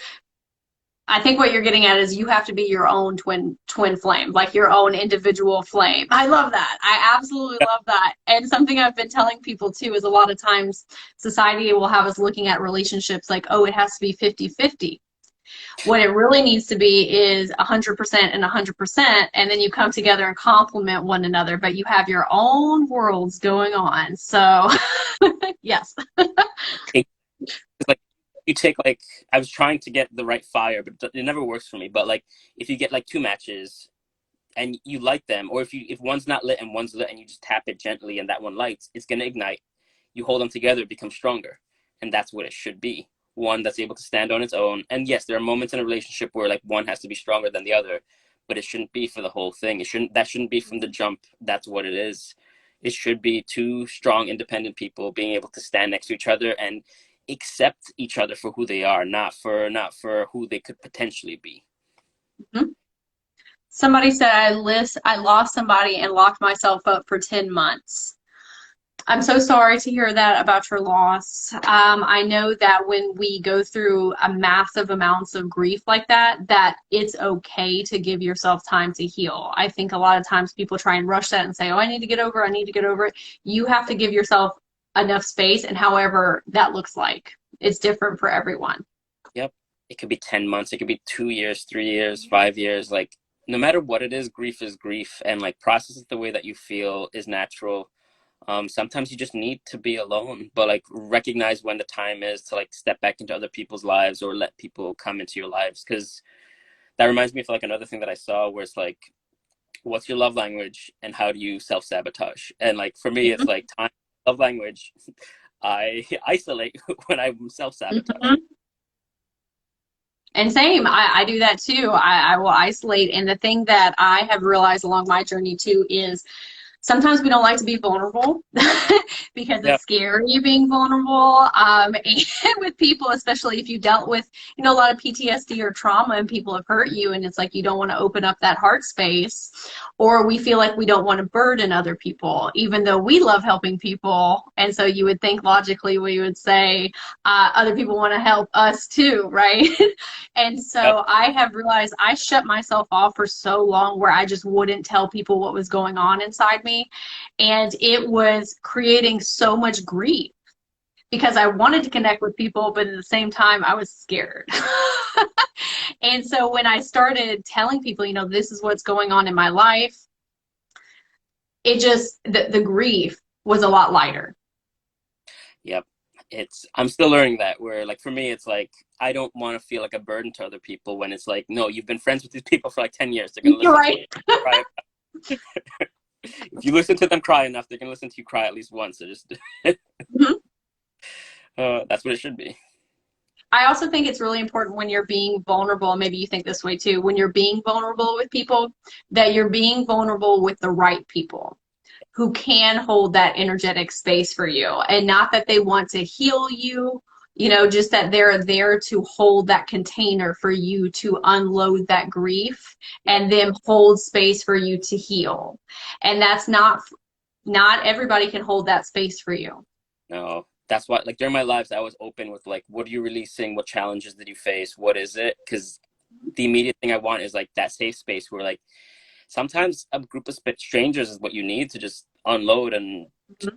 I think what you're getting at is you have to be your own twin flame, like your own individual flame. I love that. I absolutely love that. And something I've been telling people too is a lot of times society will have us looking at relationships like, oh, it has to be 50-50. What it really needs to be is 100% and 100%, and then you come together and complement one another, but you have your own worlds going on. So, yes. Like you take like, I was trying to get the right fire, but it never works for me. But like if you get like two matches and you light them, or if one's not lit and one's lit and you just tap it gently and that one lights, it's gonna ignite. You hold them together, it becomes stronger. And that's what it should be. One that's able to stand on its own. And yes, there are moments in a relationship where like one has to be stronger than the other, but it shouldn't be for the whole thing. That shouldn't be from the jump. That's what it is. It should be two strong, independent people being able to stand next to each other and accept each other for who they are, not for who they could potentially be. Mhm. Somebody said I lost somebody and locked myself up for 10 months. I'm so sorry to hear that about your loss. I know that when we go through a massive amounts of grief like that, that it's okay to give yourself time to heal. I think a lot of times people try and rush that and say, oh, I need to get over it. I need to get over it. You have to give yourself enough space, and however that looks like. It's different for everyone. Yep. It could be 10 months. It could be 2 years, 3 years, 5 years. Like, no matter what it is grief. And like, process it the way that you feel is natural. Sometimes you just need to be alone, but like, recognize when the time is to like step back into other people's lives or let people come into your lives. Because that reminds me of like another thing that I saw where it's like, what's your love language and how do you self-sabotage? And like, for me, it's like time, love language. I isolate when I'm self-sabotaging. Mhm. And same, I do that too. I will isolate. And the thing that I have realized along my journey too is sometimes we don't like to be vulnerable because Yep. it's scary being vulnerable. And with people, especially if you dealt with, a lot of PTSD or trauma and people have hurt you, and it's like you don't want to open up that heart space, or we feel like we don't want to burden other people, even though we love helping people. And so you would think logically we would say other people want to help us too, right? And Yep. so I have realized I shut myself off for so long where I just wouldn't tell people what was going on inside me. And it was creating so much grief because I wanted to connect with people, but at the same time, I was scared. And so when I started telling people, this is what's going on in my life, it just, the grief was a lot lighter. Yep. I'm still learning that, where like, for me, it's like, I don't want to feel like a burden to other people when it's like, no, you've been friends with these people for like 10 years. They're going to You're listen to right. you cry. If you listen to them cry enough, they're going to listen to you cry at least once. So just, Mhm. that's what it should be. I also think it's really important when you're being vulnerable, maybe you think this way too, when you're being vulnerable with people, that you're being vulnerable with the right people who can hold that energetic space for you. And not that they want to heal you, just that they're there to hold that container for you to unload that grief Yep. and then hold space for you to heal. And that's not everybody can hold that space for you. No, that's why, like, during my lives, I was open with like, what are you releasing? What challenges did you face? What is it? Because the immediate thing I want is like that safe space where like, sometimes a group of strangers is what you need to just unload and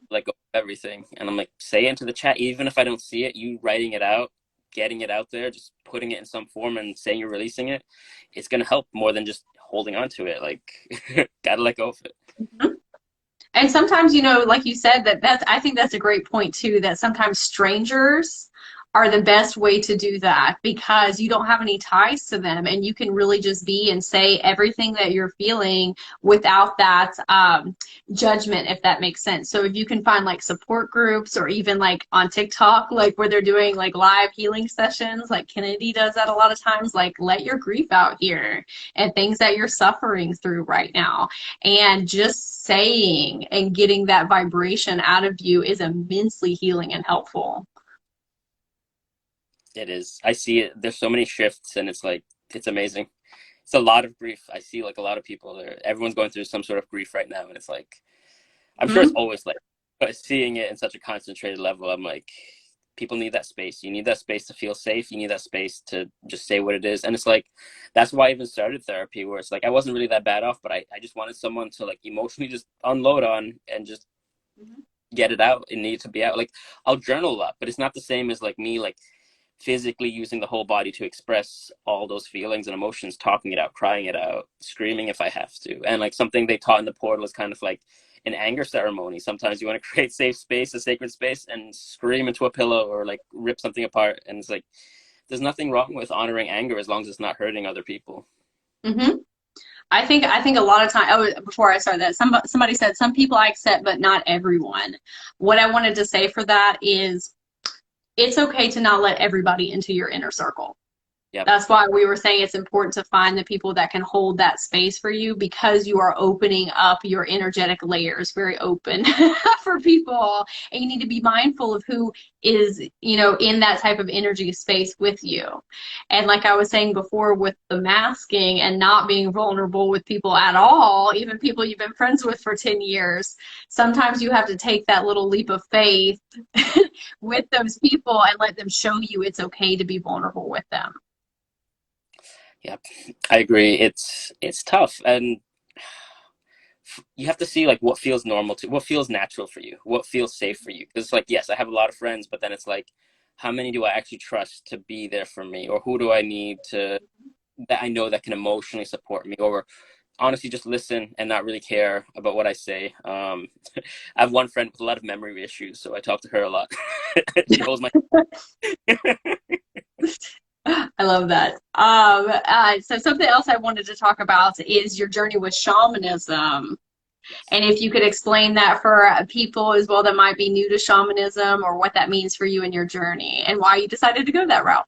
let go of everything. And I'm like, say it into the chat, even if I don't see it, you writing it out, getting it out there, just putting it in some form and saying you're releasing it, it's going to help more than just holding on to it. Like, gotta let go of it. Mhm. And sometimes, like you said, I think that's a great point too, that sometimes strangers are the best way to do that because you don't have any ties to them and you can really just be and say everything that you're feeling without that judgment, if that makes sense. So if you can find like support groups or even like on TikTok, like where they're doing like live healing sessions, like Kennedy does that a lot of times, like let your grief out here and things that you're suffering through right now. And just saying and getting that vibration out of you is immensely healing and helpful. It is. I see it. There's so many shifts and it's like, it's amazing. It's a lot of grief. I see like a lot of people there. Everyone's going through some sort of grief right now. And it's like, I'm sure it's Mm-hmm. always like, but seeing it in such a concentrated level, I'm like, people need that space. You need that space to feel safe. You need that space to just say what it is. And it's like, that's why I even started therapy, where it's like, I wasn't really that bad off, but I just wanted someone to like emotionally just unload on and just get it out. It needed to be out. Like, I'll journal a lot, but it's not the same as like me, like physically using the whole body to express all those feelings and emotions, talking it out, crying it out, screaming if I have to. And like, something they taught in the portal is kind of like an anger ceremony. Sometimes you want to create safe space, a sacred space, and scream into a pillow or like rip something apart. And it's like, there's nothing wrong with honoring anger as long as it's not hurting other people. Mm-hmm. I think a lot of time. Oh, before I start that, somebody said some people I accept, but not everyone. What I wanted to say for that is, it's okay to not let everybody into your inner circle. Yep. That's why we were saying it's important to find the people that can hold that space for you, because you are opening up your energetic layers very open for people. And you need to be mindful of who is, in that type of energy space with you. And like I was saying before, with the masking and not being vulnerable with people at all, even people you've been friends with for 10 years, sometimes you have to take that little leap of faith with those people and let them show you it's okay to be vulnerable with them. Yep. I agree. It's tough, and you have to see like what feels normal to, what feels natural for you, what feels safe for you. Because it's like, yes, I have a lot of friends, but then it's like, how many do I actually trust to be there for me, or who do I need to, that I know that can emotionally support me, or honestly just listen and not really care about what I say. I have one friend with a lot of memory issues, so I talk to her a lot. She holds my I love that. So something else I wanted to talk about is your journey with shamanism. yes. And if you could explain that for people as well that might be new to shamanism, or what that means for you in your journey and why you decided to go that route.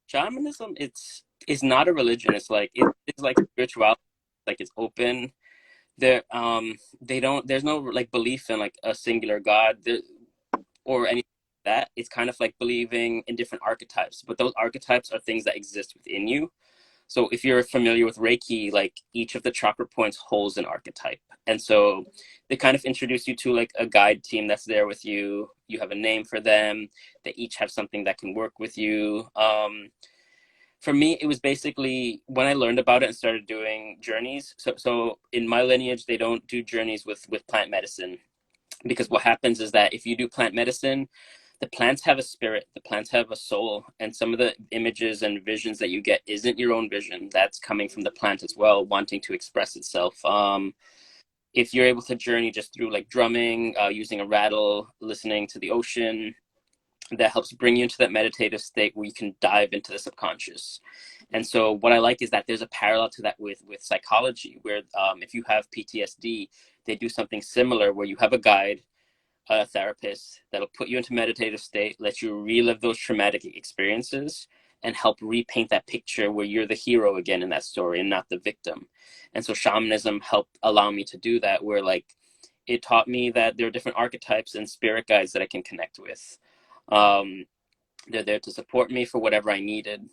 Shamanism, it's not a religion. It's like it's like spirituality. Like it's open. There they don't, there's no like belief in like a singular god there, or anything like that. It's kind of like believing in different archetypes, but those archetypes are things that exist within you. So if you're familiar with Reiki, like each of the chakra points holds an archetype. And so they kind of introduce you to like a guide team that's there with you. You have a name for them. They each have something that can work with you. For me, it was basically when I learned about it and started doing journeys. So in my lineage, they don't do journeys with plant medicine, because what happens is that if you do plant medicine, the plants have a spirit, the plants have a soul, and some of the images and visions that you get isn't your own vision. That's coming from the plant as well, wanting to express itself. If you're able to journey just through like drumming, using a rattle, listening to the ocean, that helps bring you into that meditative state where you can dive into the subconscious. And so what I like is that there's a parallel to that with psychology, where if you have PTSD, they do something similar where you have a guide, a therapist that'll put you into meditative state, let you relive those traumatic experiences, and help repaint that picture where you're the hero again in that story and not the victim. And so shamanism helped allow me to do that, where like it taught me that there are different archetypes and spirit guides that I can connect with. um, they're there to support me for whatever I needed.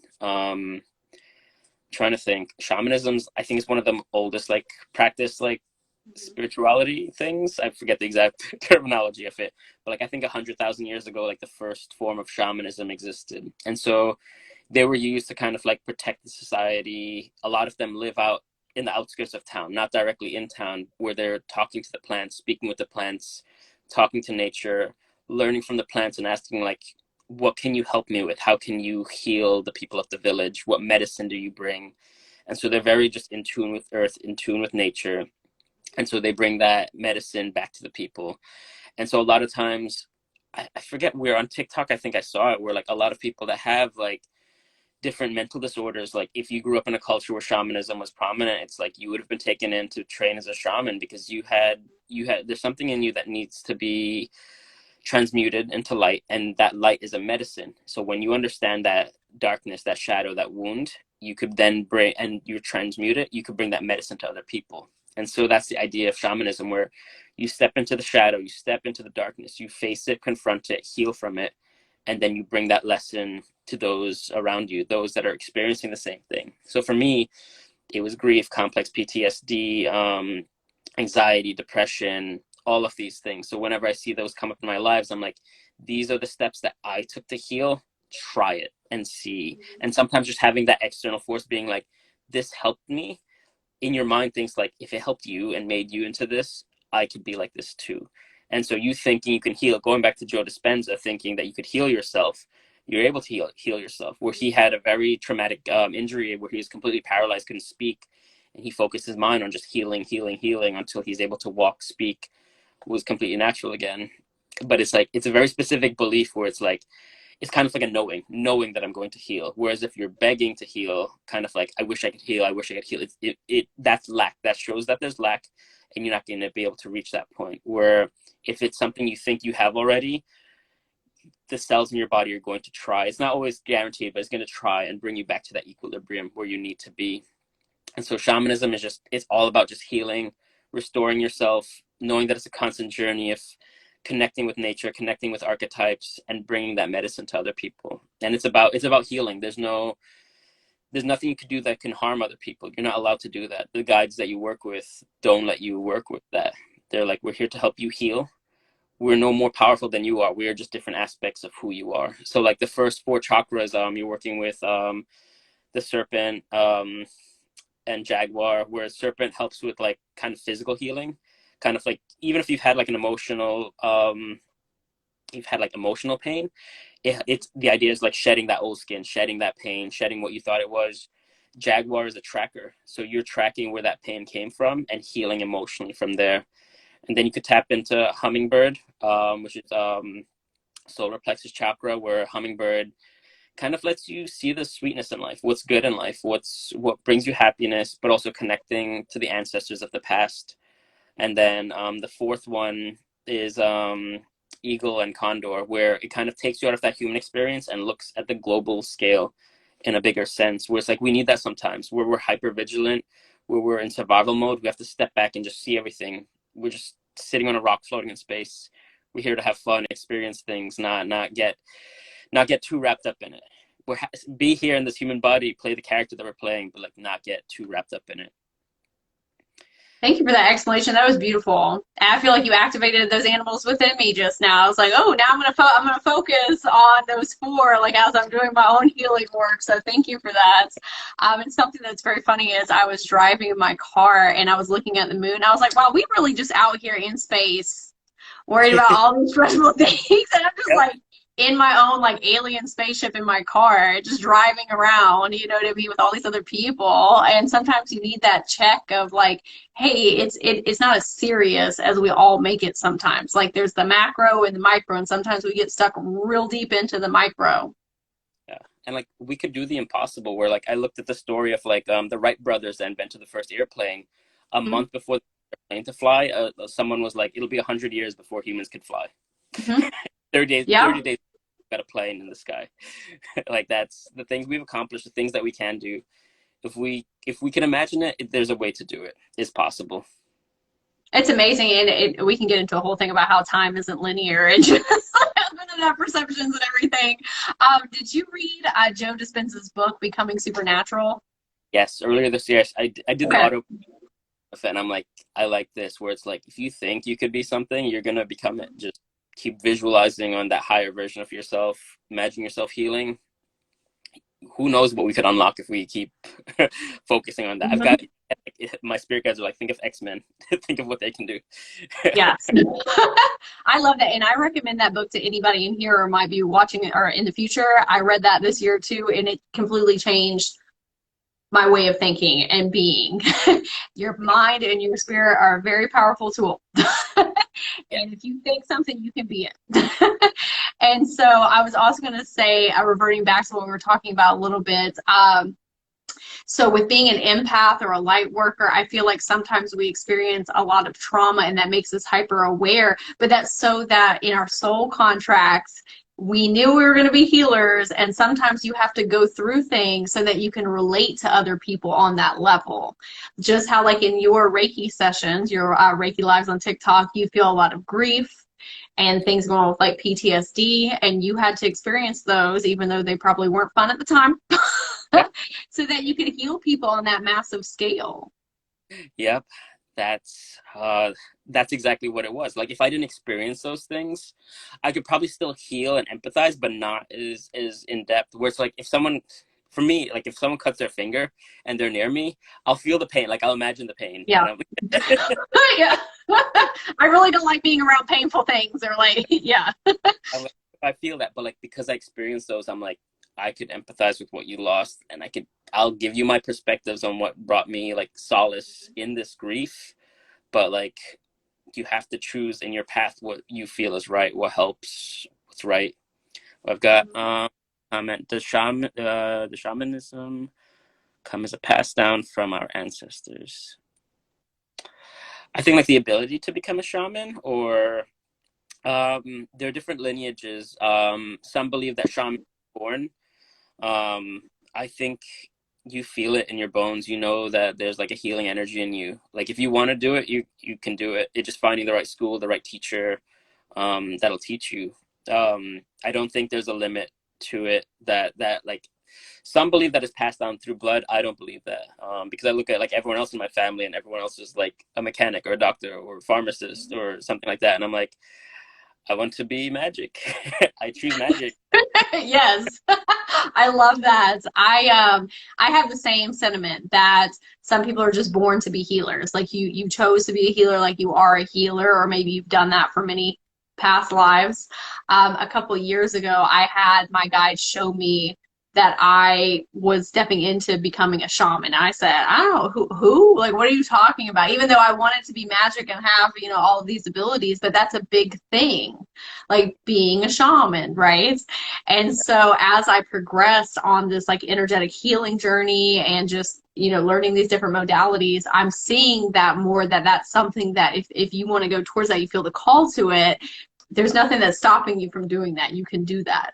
Trying to think, shamanism's, I think, is one of the oldest like practice like spirituality things. I forget the exact terminology of it, but like I think 100,000 years ago, like the first form of shamanism existed, and so they were used to kind of like protect the society. A lot of them live out in the outskirts of town, not directly in town, where they're talking to the plants, speaking with the plants, talking to nature, learning from the plants, and asking like, what can you help me with? How can you heal the people of the village? What medicine do you bring? And so they're very just in tune with earth, in tune with nature, and so they bring that medicine back to the people. And so a lot of times, I forget where on TikTok, I think I saw it, where like a lot of people that have like different mental disorders, like if you grew up in a culture where shamanism was prominent, it's like you would have been taken in to train as a shaman because you had there's something in you that needs to be transmuted into light, and that light is a medicine. So when you understand that darkness, that shadow, that wound, you could then bring, and you transmute it, you could bring that medicine to other people. And so that's the idea of shamanism, where you step into the shadow, you step into the darkness, you face it, confront it, heal from it, and then you bring that lesson to those around you, those that are experiencing the same thing. So for me, it was grief, complex PTSD, anxiety, depression, all of these things. So whenever I see those come up in my lives, I'm like, these are the steps that I took to heal. Try it and see. And sometimes just having that external force being like, this helped me, in your mind thinks like, if it helped you and made you into this, I could be like this too. And so you thinking you can heal, going back to Joe Dispenza, thinking that you could heal yourself, you're able to heal yourself. Where he had a very traumatic injury where he was completely paralyzed, couldn't speak, and he focused his mind on just healing, healing, healing until he's able to walk, speak, was completely natural again. But it's like, it's a very specific belief where it's like, it's kind of like a knowing that I'm going to heal. Whereas if you're begging to heal, kind of like, I wish I could heal, I wish I could heal, that's lack. That shows that there's lack, and you're not going to be able to reach that point. Where if it's something you think you have already, the cells in your body are going to try. It's not always guaranteed, but it's going to try and bring you back to that equilibrium where you need to be. And so shamanism is just, it's all about just healing, restoring yourself, knowing that it's a constant journey of connecting with nature, connecting with archetypes, and bringing that medicine to other people. And it's about healing. There's nothing you could do that can harm other people. You're not allowed to do that. The guides that you work with don't let you work with that. They're like, we're here to help you heal. We're no more powerful than you are. We are just different aspects of who you are. So like the first 4 chakras, you're working with the serpent and jaguar, where serpent helps with like kind of physical healing, kind of like even if you've had like an emotional pain, it's the idea is like shedding that old skin, shedding that pain, shedding what you thought it was. Jaguar is a tracker, so you're tracking where that pain came from and healing emotionally from there. And then you could tap into hummingbird, which is solar plexus chakra, where hummingbird kind of lets you see the sweetness in life, what's good in life, what brings you happiness, but also connecting to the ancestors of the past. And then the 4th one is eagle and condor, where it kind of takes you out of that human experience and looks at the global scale in a bigger sense, where it's like we need that sometimes, where we're hyper vigilant, where we're in survival mode. We have to step back and just see everything. We're just sitting on a rock floating in space. We're here to have fun, experience things, not get too wrapped up in it. Be here in this human body, play the character that we're playing, but like not get too wrapped up in it. Thank you for that explanation. That was beautiful. And I feel like you activated those animals within me just now. I was like, oh, now I'm gonna focus on those 4, like as I'm doing my own healing work. So thank you for that. And something that's very funny is I was driving in my car and I was looking at the moon. I was like, wow, we really just out here in space, worried about all these stressful things, and I'm just Yep. like in my own like alien spaceship in my car, just driving around, you know what I mean, with all these other people. And sometimes you need that check of like, hey, it's not as serious as we all make it sometimes. Like there's the macro and the micro, and sometimes we get stuck real deep into the micro. Yeah. And like we could do the impossible, where like I looked at the story of like the Wright brothers that invented the first airplane. A Mm-hmm. month before the plane to fly, someone was like, it'll be 100 years before humans could fly. Mm-hmm. 30 Yeah. days got a plane in the sky. Like that's the things we've accomplished, the things that we can do. If we can imagine it, there's a way to do it. It's possible. It's amazing, and we can get into a whole thing about how time isn't linear and just having our perceptions and everything. Did you read Joe Dispenza's book, Becoming Supernatural? Yes, earlier this year I did the Okay. auto, and I'm like, I like this, where it's like if you think you could be something, you're gonna become it. Just keep visualizing on that higher version of yourself. Imagine yourself healing. Who knows what we could unlock if we keep focusing on that. I've got Mhm. my spirit guides are like, think of X-Men. Think of what they can do. Yes. I love that. And I recommend that book to anybody in here or might be watching it or in the future. I read that this year too, and it completely changed my way of thinking and being. Your mind and your spirit are a very powerful tool. Yeah. And if you think something, you can be it. And so I was also going to say, reverting back to what we were talking about a little bit. So with being an empath or a light worker, I feel like sometimes we experience a lot of trauma and that makes us hyper aware, but that's so that in our soul contracts, we knew we were going to be healers, and sometimes you have to go through things so that you can relate to other people on that level. Just how like in your Reiki sessions, your Reiki lives on TikTok, you feel a lot of grief and things going on with like PTSD, and you had to experience those even though they probably weren't fun at the time. Yep. So that you can heal people on that massive scale. Yep. That's exactly what it was. Like if I didn't experience those things, I could probably still heal and empathize, but not as in depth. Where it's like if someone, for me, like if someone cuts their finger and they're near me, I'll feel the pain. Like I'll imagine the pain, Yeah. and I'm Yeah. I really don't like being around painful things. Or like, yeah. I'm like, I feel that, but like because I experienced those, I'm like, I could empathize with what you lost, and I'll give you my perspectives on what brought me like solace in this grief. But like, you have to choose in your path what you feel is right, what helps, what's right. I've got comment the shamanism come as a pass down from our ancestors. I think like the ability to become a shaman, or There are different lineages. Some believe that shamans are born. I think you feel it in your bones. You know that there's like a healing energy in you. Like if you want to do it, you can do it. It's just finding the right school, the right teacher, that'll teach you. I don't think there's a limit to it that like some believe that it's passed down through blood. I don't believe that, because I look at like everyone else in my family, and everyone else is like a mechanic or a doctor or a pharmacist or something like that, and I'm like, I want to be magic. I choose magic. Yes. I love that. I have the same sentiment that some people are just born to be healers. Like you chose to be a healer, like you are a healer, or maybe you've done that for many past lives. A couple years ago, I had my guide show me that I was stepping into becoming a shaman. I said, I don't know who, like, what are you talking about? Even though I wanted to be magic and have, all of these abilities, but that's a big thing, like being a shaman, right? And so as I progressed on this like energetic healing journey and just, learning these different modalities, I'm seeing that more, that that's something that if you want to go towards that, you feel the call to it, there's nothing that's stopping you from doing that. You can do that.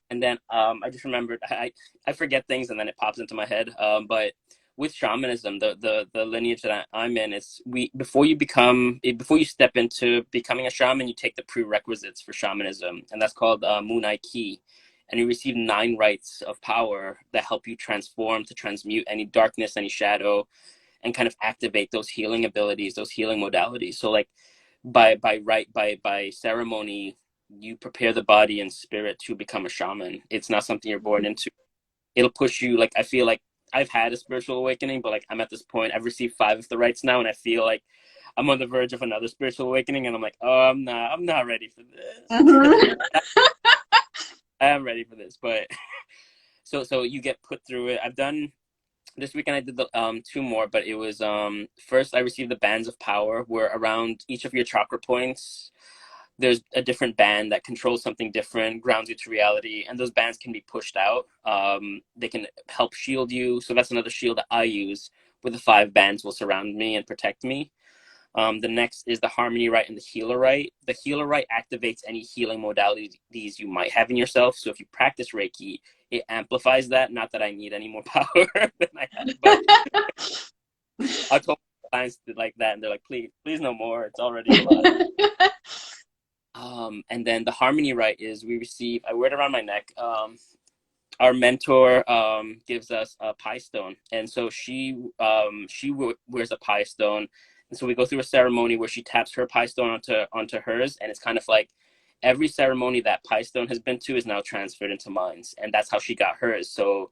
And then I just remembered, I forget things and then it pops into my head. But with shamanism, the lineage that I'm in, is before you step into becoming a shaman, you take the prerequisites for shamanism, and that's called Munai Ki. And you receive 9 rights of power that help you transform, to transmute any darkness, any shadow, and kind of activate those healing abilities, those healing modalities. So like by ceremony, you prepare the body and spirit to become a shaman. It's not something you're born into. It'll push you. Like I feel like I've had a spiritual awakening, but like I'm at this point, I've received 5 of the rights now, and I feel like I'm on the verge of another spiritual awakening, and I'm like, oh, I'm not ready for this. Mm-hmm. I am ready for this, but so you get put through it. I've done this weekend. I did the 2 more, but it was first I received the bands of power, where around each of your chakra points there's a different band that controls something different, grounds you to reality, and those bands can be pushed out. They can help shield you. So that's another shield that I use, where the 5 bands will surround me and protect me. The next is the harmony right and the healer right. The healer right activates any healing modalities you might have in yourself. So if you practice Reiki, it amplifies that. Not that I need any more power than I have, but I told clients like that, and they're like, please no more. It's already a lot. And then the harmony right is I wear it around my neck. Our mentor gives us a pie stone, and so she wears a pie stone, and so we go through a ceremony where she taps her pie stone onto hers, and it's kind of like every ceremony that pie stone has been to is now transferred into mine, and that's how she got hers. So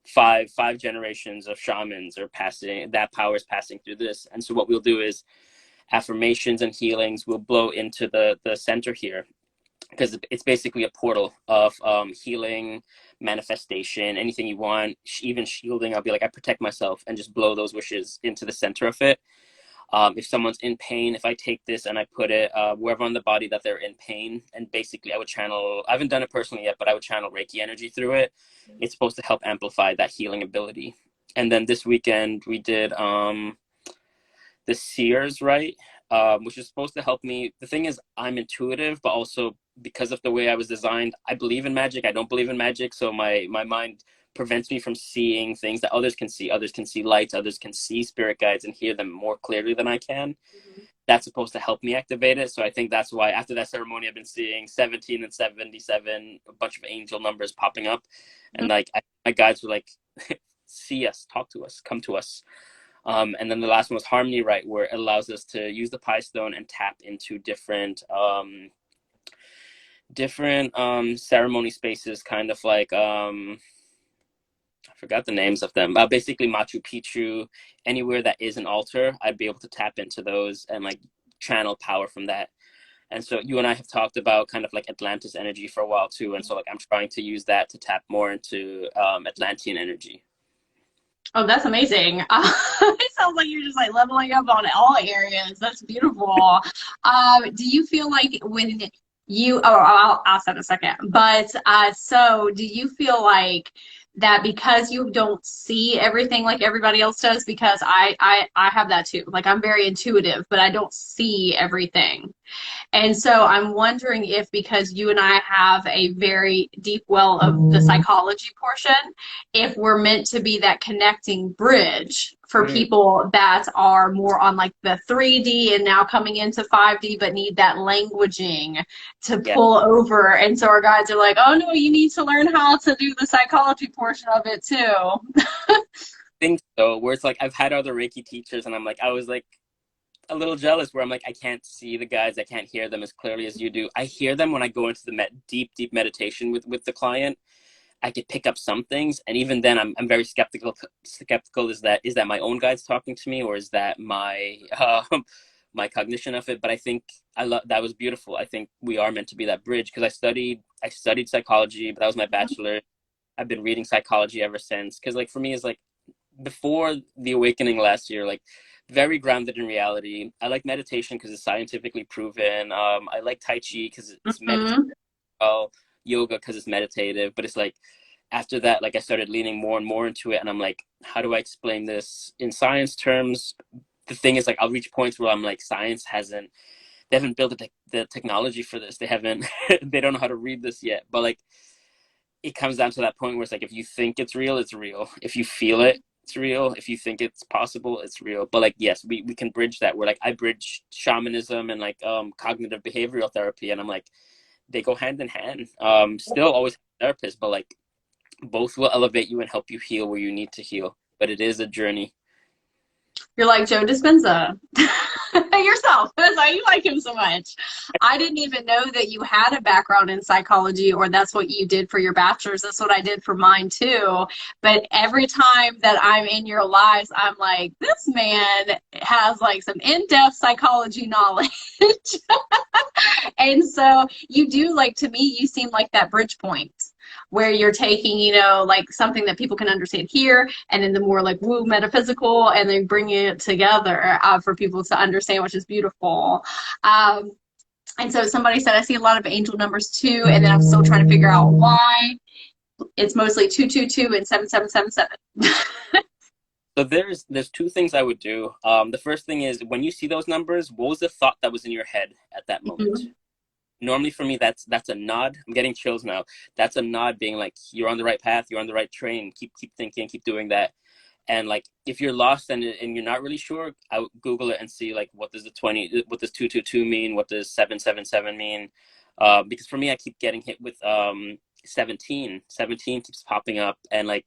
five generations of shamans are passing, that power is passing through this. And so what we'll do is affirmations and healings will blow into the center here, because it's basically a portal of healing, manifestation, anything you want, even shielding. I'll be like, I protect myself, and just blow those wishes into the center of it. If someone's in pain, if I take this and I put it wherever on the body that they're in pain, and basically I haven't done it personally yet, but I would channel Reiki energy through it. It's supposed to help amplify that healing ability. And then this weekend we did the seers right, which is supposed to help me. The thing is, I'm intuitive, but also because of the way I was designed, I believe in magic. I don't believe in magic, so my mind prevents me from seeing things that others can see. Others can see lights, others can see spirit guides and hear them more clearly than I can. Mm-hmm. That's supposed to help me activate it. So I think that's why after that ceremony, I've been seeing 17 and 77, a bunch of angel numbers popping up. Mm-hmm. And like my guides were like, see us, talk to us, come to us. And then the last one was harmony right, where it allows us to use the pie stone and tap into different ceremony spaces, kind of like I forgot the names of them. Basically Machu Picchu, anywhere that is an altar, I'd be able to tap into those and like channel power from that. And so you and I have talked about kind of like Atlantis energy for a while too. And so like I'm trying to use that to tap more into Atlantean energy. Oh, that's amazing. It sounds like you're just like leveling up on all areas. That's beautiful. Do you feel like when I'll ask that in a second, but so do you feel like that because you don't see everything like everybody else does? Because I have that too. Like I'm very intuitive, but I don't see everything. And so I'm wondering if, because you and I have a very deep well of the psychology portion, if we're meant to be that connecting bridge for Mm, people that are more on like the 3D and now coming into 5D, but need that languaging to yeah, pull over. And so our guides are like, oh no, you need to learn how to do the psychology portion of it too. think so. Where it's like I've had other Reiki teachers, and I was like a little jealous where I'm like, I can't see the guys, I can't hear them as clearly as you do. I hear them when I go into the deep meditation with the client. I could pick up some things, and even then, I'm very skeptical. Skeptical, is that my own guides talking to me, or is that my my cognition of it? But I think I love that was beautiful. I think we are meant to be that bridge, because I studied psychology, but that was my bachelor. I've been reading psychology ever since, because like for me, it's like before the awakening last year, like very grounded in reality. I like meditation because it's scientifically proven. I like Tai Chi because it's meditative. Mhm. Yoga because it's meditative. But it's like after that, like I started leaning more and more into it, and I'm like, how do I explain this in science terms? The thing is, like, I'll reach points where I'm like, they haven't built the technology for this. They haven't, they don't know how to read this yet. But like, it comes down to that point where it's like, if you think it's real, it's real. If you feel it, it's real. If you think it's possible, it's real. But like, yes, we can bridge that. Where like I bridge shamanism and like cognitive behavioral therapy, and I'm like, they go hand in hand. Still always a therapist, but like both will elevate you and help you heal where you need to heal. But it is a journey. You're like Joe Dispenza. Yourself. That's why you like him so much. I didn't even know that you had a background in psychology, or that's what you did for your bachelor's. That's what I did for mine too. But every time that I'm in your lives, I'm like, this man has like some in-depth psychology knowledge. And so you do, like, to me, you seem like that bridge point where you're taking, like something that people can understand here, and then the more like woo metaphysical, and then bringing it together for people to understand, which is beautiful. Um, and so somebody said, I see a lot of angel numbers too, and then I'm still trying to figure out why. It's mostly 222 and 7777. So there's two things I would do. The first thing is, when you see those numbers, what was the thought that was in your head at that moment? Normally for me, that's a nod. I'm getting chills now. That's a nod, being like, you're on the right path, you're on the right train. Keep thinking, keep doing that. And like, if you're lost and you're not really sure, I would Google it and see like, what does 222 mean? What does 777 mean? Because for me, I keep getting hit with 17. 17 keeps popping up, and like,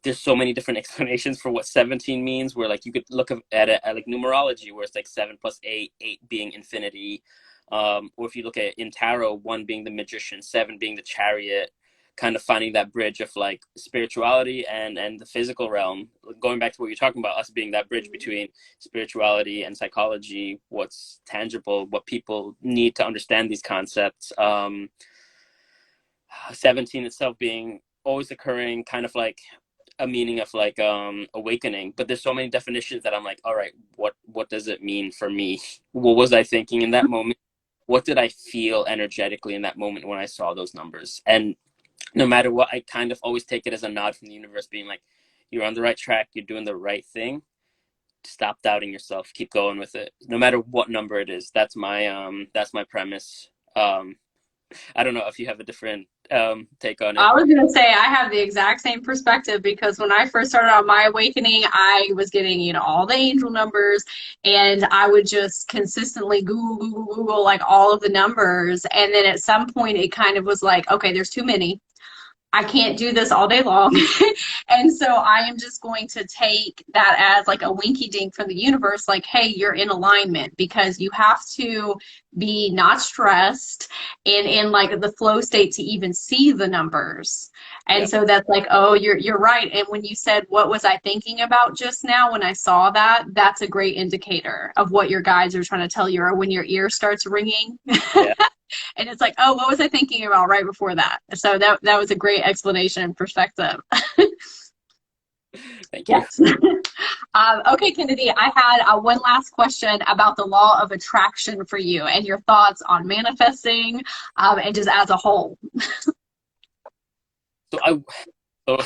there's so many different explanations for what 17 means. Where like you could look at it at like numerology, where it's like 7 plus 8, 8 being infinity. Or if you look at in tarot, 1 being the magician, 7 being the chariot, kind of finding that bridge of like spirituality and the physical realm. Going back to what you're talking about, us being that bridge between spirituality and psychology, what's tangible, what people need to understand these concepts. 17 itself being always occurring, kind of like a meaning of like awakening. But there's so many definitions that I'm like, all right, what does it mean for me? What was I thinking in that moment? What did I feel energetically in that moment when I saw those numbers? And no matter what, I kind of always take it as a nod from the universe, being like, you're on the right track, you're doing the right thing. Stop doubting yourself, keep going with it, no matter what number it is. That's my premise. I don't know if you have a different take on it. I was going to say I have the exact same perspective, because when I first started on my awakening, I was getting, all the angel numbers, and I would just consistently Google like all of the numbers. And then at some point it kind of was like, okay, there's too many. I can't do this all day long. And so I am just going to take that as like a winky dink from the universe, like, hey, you're in alignment, because you have to be not stressed and in like the flow state to even see the numbers. And Yep. so that's like, oh, you're right. And when you said, what was I thinking about just now when I saw that, that's a great indicator of what your guides are trying to tell you, or when your ear starts ringing. Yeah. And it's like, oh, what was I thinking about right before that? So that was a great explanation and perspective. Thank you. Yes. Okay, Kennedy, I had one last question about the law of attraction for you and your thoughts on manifesting, and just as a whole. So so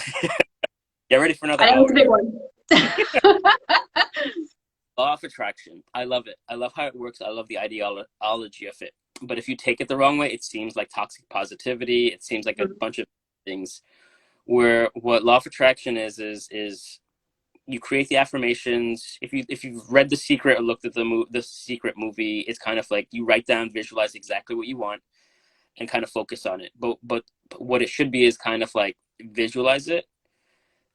get ready for another I know it's hour. a big one. Law of attraction. I love it. I love how it works. I love the ideology of it. But if you take it the wrong way, it seems like toxic positivity. It seems like a bunch of things. Where what law of attraction is you create the affirmations. If you've read The Secret or looked at the Secret movie, it's kind of like you write down, visualize exactly what you want, and kind of focus on it. But what it should be is kind of like visualize it,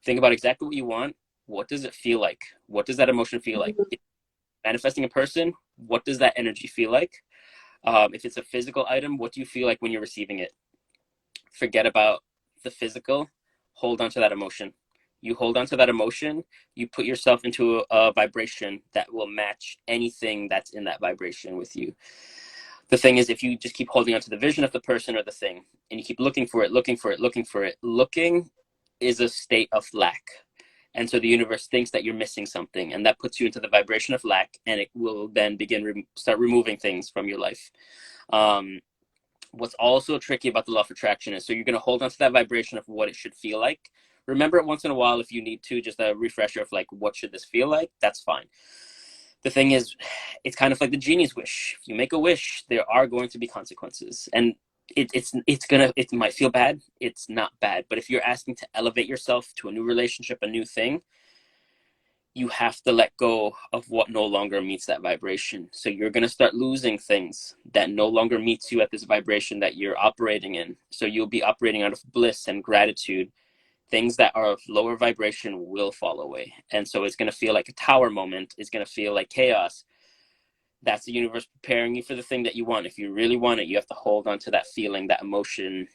think about exactly what you want. What does it feel like? What does that emotion feel like? If manifesting a person, what does that energy feel like? If it's a physical item, what do you feel like when you're receiving it? Forget about the physical. Hold on to that emotion. You hold on to that emotion, you put yourself into a vibration that will match anything that's in that vibration with you. The thing is, if you just keep holding on to the vision of the person or the thing, and you keep looking for it, looking is a state of lack. And so the universe thinks that you're missing something, and that puts you into the vibration of lack, and it will then start removing things from your life. What's also tricky about the law of attraction is, so you're going to hold on to that vibration of what it should feel like. Remember it once in a while if you need to, just a refresher of like, what should this feel like? That's fine. The thing is, it's kind of like the genie's wish. If you make a wish, there are going to be consequences. And it might feel bad. It's not bad. But if you're asking to elevate yourself to a new relationship, a new thing, you have to let go of what no longer meets that vibration. So you're going to start losing things that no longer meets you at this vibration that you're operating in. So you'll be operating out of bliss and gratitude. Things that are of lower vibration will fall away. And so it's going to feel like a tower moment. It's going to feel like chaos. That's the universe preparing you for the thing that you want. If you really want it, you have to hold on to that feeling, that emotion,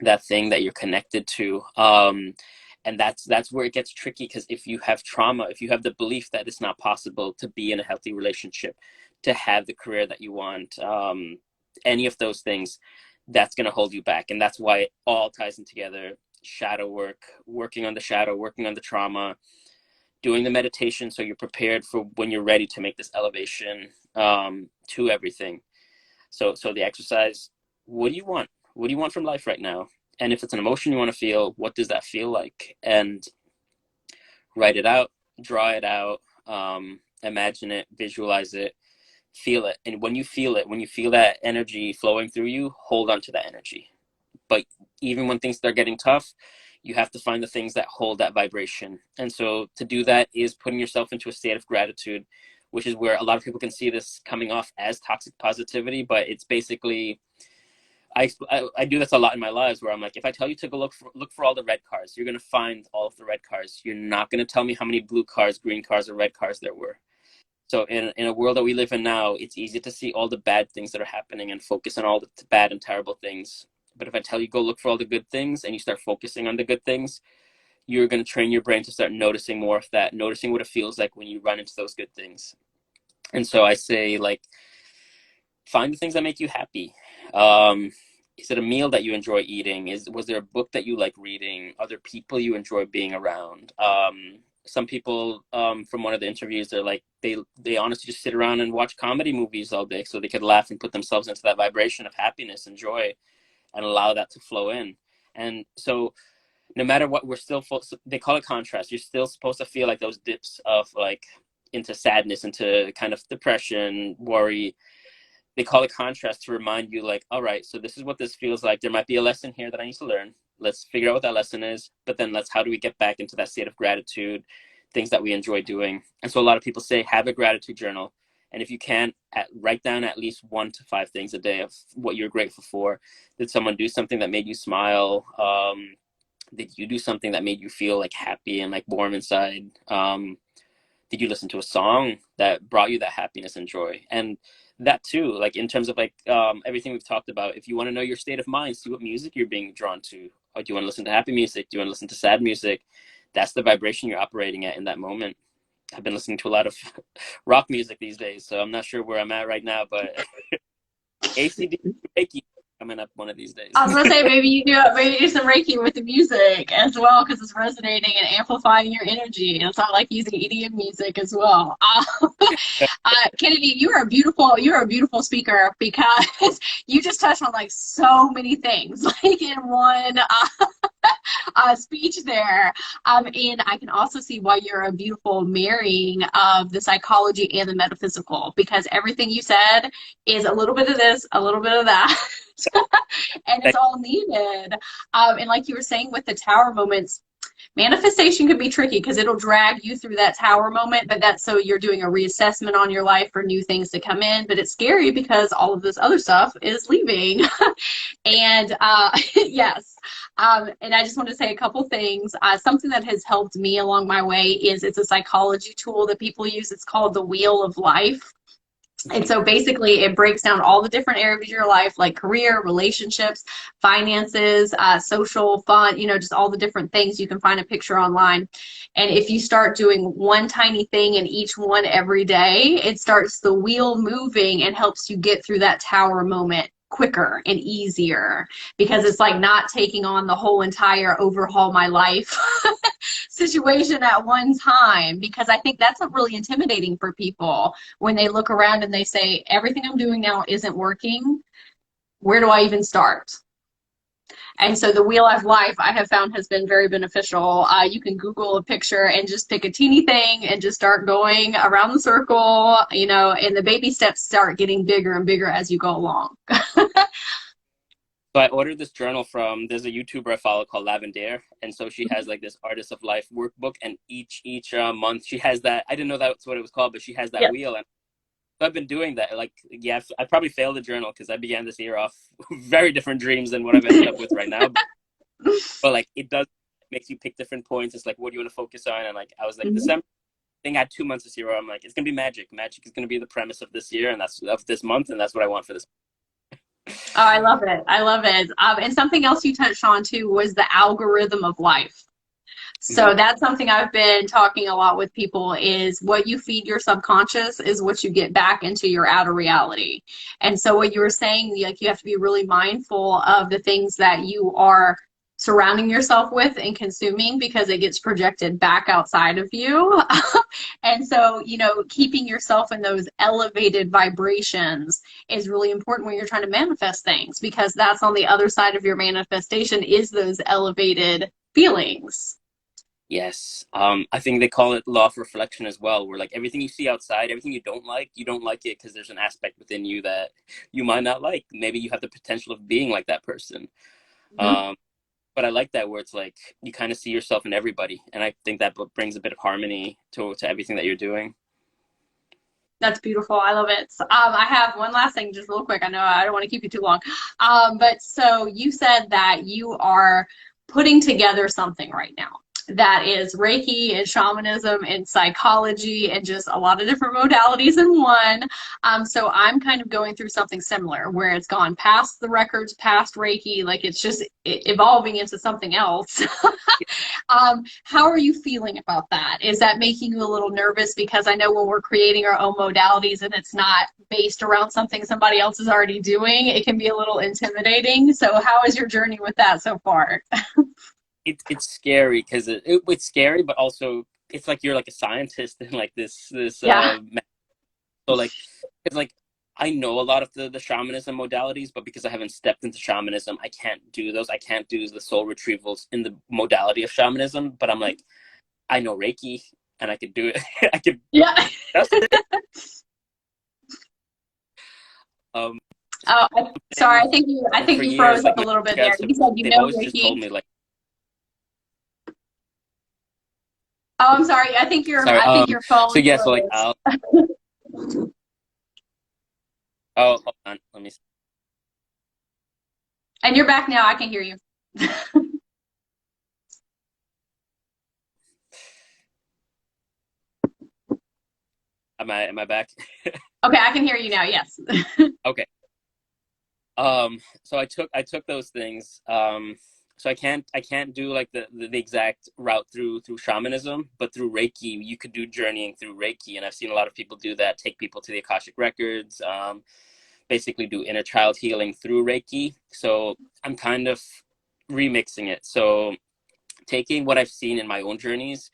that thing that you're connected to. And that's where it gets tricky, because if you have trauma, if you have the belief that it's not possible to be in a healthy relationship, to have the career that you want, any of those things, that's going to hold you back. And that's why it all ties in together. Shadow work, working on the shadow, working on the trauma, doing the meditation so you're prepared for when you're ready to make this elevation to everything. So the exercise, what do you want? What do you want from life right now? And if it's an emotion you want to feel, what does that feel like? And write it out, draw it out, imagine it, visualize it, feel it. And when you feel it, when you feel that energy flowing through you, hold on to that energy. But even when things start getting tough, you have to find the things that hold that vibration. And so to do that is putting yourself into a state of gratitude, which is where a lot of people can see this coming off as toxic positivity, but it's basically, I do this a lot in my lives, where I'm like, if I tell you to go look for all the red cars, you're going to find all of the red cars. You're not going to tell me how many blue cars, green cars, or red cars there were. So in a world that we live in now, it's easy to see all the bad things that are happening and focus on all the bad and terrible things. But if I tell you go look for all the good things and you start focusing on the good things, you're going to train your brain to start noticing more of that, noticing what it feels like when you run into those good things. And so I say, like, find the things that make you happy. Is it a meal that you enjoy eating? Was there a book that you like reading? Other people you enjoy being around? Some people, from one of the interviews, they're like, they honestly just sit around and watch comedy movies all day so they could laugh and put themselves into that vibration of happiness and joy and allow that to flow in. And so no matter what, they call it contrast. You're still supposed to feel like those dips of like into sadness, into kind of depression, worry. They call it contrast to remind you, like, all right, so this is what this feels like. There might be a lesson here that I need to learn. Let's figure out what that lesson is. But then how do we get back into that state of gratitude, things that we enjoy doing? And so a lot of people say, have a gratitude journal. And if you can, write down at least 1 to 5 things a day of what you're grateful for. Did someone do something that made you smile? Did you do something that made you feel like happy and like warm inside? Did you listen to a song that brought you that happiness and joy? And that too, like in terms of like everything we've talked about, if you want to know your state of mind, see what music you're being drawn to. Or do you want to listen to happy music? Do you want to listen to sad music? That's the vibration you're operating at in that moment. I've been listening to a lot of rock music these days, so I'm not sure where I'm at right now, but ACD Reiki coming up one of these days. I was gonna say maybe you do some Reiki with the music as well, because it's resonating and amplifying your energy. And so I like using EDM music as well. Kennedy, you're a beautiful speaker, because you just touched on like so many things, like in one. speech there. And I can also see why you're a beautiful marrying of the psychology and the metaphysical, because everything you said is a little bit of this, a little bit of that. And it's all needed. And like you were saying with the tower moments, manifestation could be tricky because it'll drag you through that tower moment, but that's so you're doing a reassessment on your life for new things to come in. But it's scary because all of this other stuff is leaving. And yes. And I just want to say a couple things. Something that has helped me along my way is it's a psychology tool that people use. It's called the Wheel of Life. And so basically it breaks down all the different areas of your life, like career, relationships, finances, social, fun, just all the different things. You can find a picture online. And if you start doing one tiny thing in each one every day, it starts the wheel moving and helps you get through that tower moment quicker and easier, because it's like not taking on the whole entire overhaul my life situation at one time, because I think that's really intimidating for people when they look around and they say, everything I'm doing now isn't working. Where do I even start? And so the Wheel of Life, I have found, has been very beneficial. You can Google a picture and just pick a teeny thing and just start going around the circle, and the baby steps start getting bigger and bigger as you go along. So I ordered this journal there's a YouTuber I follow called Lavender, and so she has like this Artist of Life workbook, and each month she has that. I didn't know that's what it was called, but she has that wheel, and so I've been doing that. Like, yeah, I probably failed the journal because I began this year off very different dreams than what I've ended up with right now. But like, it makes you pick different points. It's like, what do you want to focus on? And like, I was like, December. I think I had 2 months this year where I'm like, it's gonna be magic. Magic is gonna be the premise of this year, and that's of this month, and that's what I want for this. Oh, I love it. I love it. And something else you touched on too was the algorithm of life. So that's something I've been talking a lot with people, is what you feed your subconscious is what you get back into your outer reality. And so what you were saying, like, you have to be really mindful of the things that you are surrounding yourself with and consuming, because it gets projected back outside of you. And so, keeping yourself in those elevated vibrations is really important when you're trying to manifest things, because that's on the other side of your manifestation, is those elevated feelings. Yes. I think they call it law of reflection as well, where like everything you see outside, everything you don't like it because there's an aspect within you that you might not like. Maybe you have the potential of being like that person. But I like that, where it's like you kind of see yourself in everybody. And I think that brings a bit of harmony to everything that you're doing. That's beautiful. I love it. I have one last thing, just real quick. I know I don't want to keep you too long. But so you said that you are putting together something right now that is Reiki and shamanism and psychology and just a lot of different modalities in one. So I'm kind of going through something similar, where it's gone past the records, past Reiki, like it's just evolving into something else. How are you feeling about that? Is that making you a little nervous? Because I know when we're creating our own modalities and it's not based around something somebody else is already doing, it can be a little intimidating. So how is your journey with that so far? It's scary because it's scary, but also it's like you're like a scientist in like this Yeah. so like it's like I know a lot of the shamanism modalities, but because I haven't stepped into shamanism, I can't do those. I can't do the soul retrievals in the modality of shamanism. But I'm like, I know Reiki, and I could do it. I could. Yeah. That's it. Oh, sorry. I think you froze like up a little bit there. guys You said they've always just told Reiki. me like. Oh, I'm sorry. I think Sorry. your phone So yeah. So like, froze. oh, hold on. Let me see. And you're back now. I can hear you. Am I back? Okay, I can hear you now. Yes. Okay. So I took those things. So I can't do like the exact route through shamanism, but through Reiki, you could do journeying through Reiki, and I've seen a lot of people do that. Take people to the Akashic records. Basically do inner child healing through Reiki. So I'm kind of remixing it. So taking what I've seen in my own journeys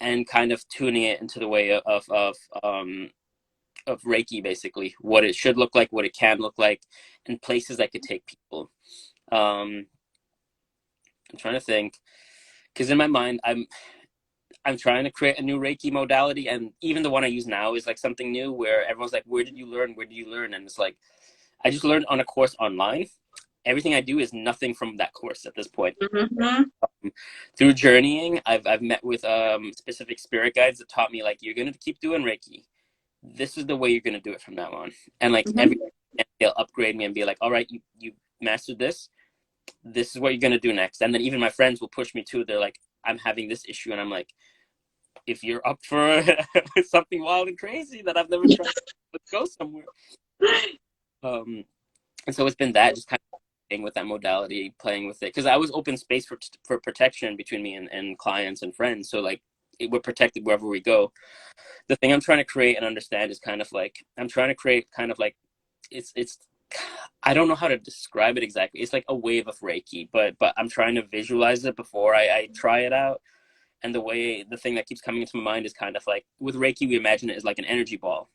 and kind of tuning it into the way of Reiki, basically what it should look like, what it can look like, and places that could take people. I'm trying to think, because in my mind, I'm trying to create a new Reiki modality, and even the one I use now is like something new where everyone's like, "Where did you learn? Where did you learn?" And it's like, I just learned on a course online. Everything I do is nothing from that course at this point. Mm-hmm. Through journeying, I've met with specific spirit guides that taught me like, you're gonna keep doing Reiki. This is the way you're gonna do it from now on. And like every Mm-hmm. they'll upgrade me and be like, all right, you mastered this. This is what you're gonna do next. And then even my friends will push me too. They're like, I'm having this issue, and I'm like, if you're up for something wild and crazy that I've never tried, let's go somewhere. Um, and so it's been that, just kind of playing with that modality, playing with it, because I always open space for protection between me and clients and friends. So like we're protected wherever we go. The thing I'm trying to create and understand is kind of like, I'm trying to create kind of like, it's I don't know how to describe it exactly. It's like a wave of Reiki, but I'm trying to visualize it before I try it out. And the thing that keeps coming into my mind is kind of like, with Reiki, we imagine it as like an energy ball.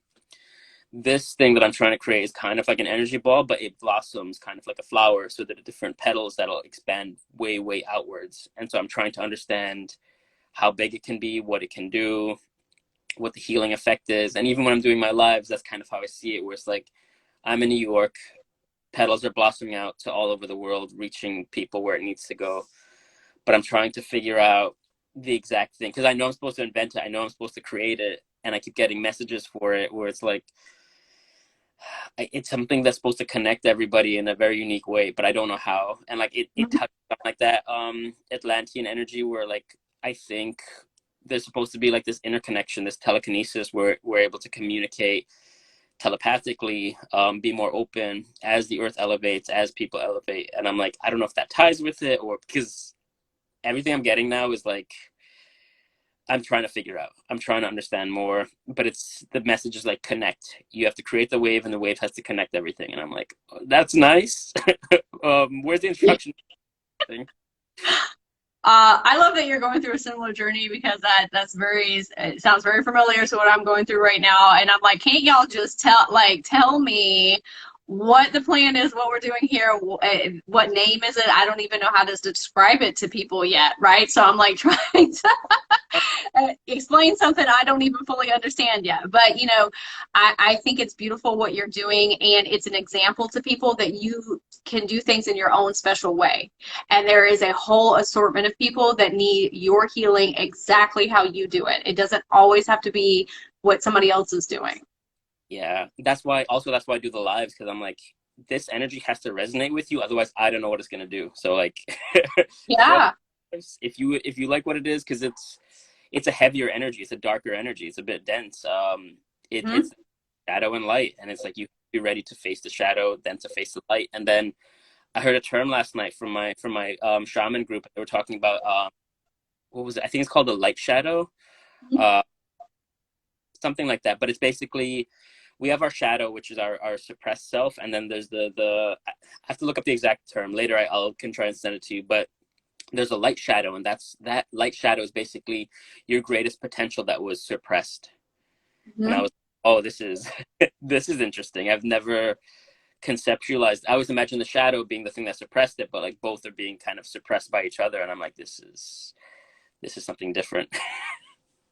This thing that I'm trying to create is kind of like an energy ball, but it blossoms kind of like a flower, so that the different petals that'll expand way, way outwards. And so I'm trying to understand how big it can be, what it can do, what the healing effect is. And even when I'm doing my lives, that's kind of how I see it, where it's like, I'm in New York, petals are blossoming out to all over the world, reaching people where it needs to go. But I'm trying to figure out the exact thing, because I know I'm supposed to invent it, I know I'm supposed to create it, and I keep getting messages for it where it's like, it's something that's supposed to connect everybody in a very unique way, but I don't know how. And like it touches on like that Atlantean energy where like, I think there's supposed to be like this interconnection, this telekinesis, where we're able to communicate telepathically, be more open as the earth elevates, as people elevate. And I'm like, I don't know if that ties with it, or because everything I'm getting now is like, I'm trying to figure out. I'm trying to understand more, but it's the message is like, connect. You have to create the wave, and the wave has to connect everything. And I'm like, oh, that's nice. Where's the instruction thing? I love that you're going through a similar journey because that's very, it sounds very familiar to what I'm going through right now. And I'm like, can't y'all just tell me what the plan is, what we're doing here, what name is it? I don't even know how to describe it to people yet, right? So I'm like trying to explain something I don't even fully understand yet. But I think it's beautiful what you're doing, and it's an example to people that you can do things in your own special way. And there is a whole assortment of people that need your healing exactly how you do it. It doesn't always have to be what somebody else is doing. Yeah, that's why I do the lives, because I'm like, this energy has to resonate with you, otherwise I don't know what it's gonna do. So like, join Yeah. us if you like what it is, because it's a heavier energy, it's a darker energy, it's a bit dense. Mhm. It's shadow and light, and it's like, you be ready to face the shadow, then to face the light. And then I heard a term last night from my shaman group. They were talking about what was it? I think it's called the light shadow, uh, something like that. But it's basically, we have our shadow, which is our suppressed self, and then there's the I have to look up the exact term later. I'll can try and send it to you, but there's a light shadow, and that light shadow is basically your greatest potential that was suppressed. And I Mhm. was, oh, this is this is interesting. I've never conceptualized. I always imagine the shadow being the thing that suppressed it, but like both are being kind of suppressed by each other. And I'm like, this is something different.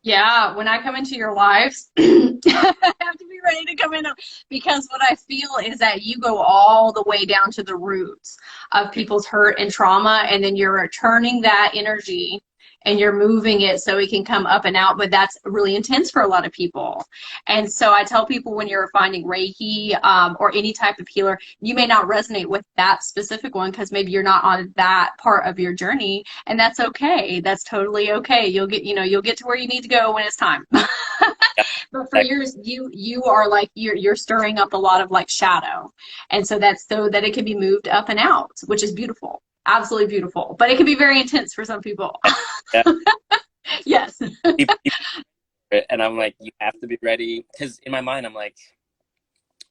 Yeah, when I come into your lives, I have to be ready to come in because what I feel is that you go all the way down to the roots of people's hurt and trauma, and then you're turning that energy and you're moving it so it can come up and out. But that's really intense for a lot of people. And so I tell people, when you're finding Reiki or any type of healer, you may not resonate with that specific one because maybe you're not on that part of your journey, and that's okay. That's totally okay. You'll get to where you need to go when it's time. Yeah, But for yours, you are like, you're stirring up a lot of like shadow, and so that's so that it can be moved up and out, which is beautiful, absolutely beautiful. But it can be very intense for some people. yeah. Yes. And I'm like, you have to be ready, because in my mind, I'm like,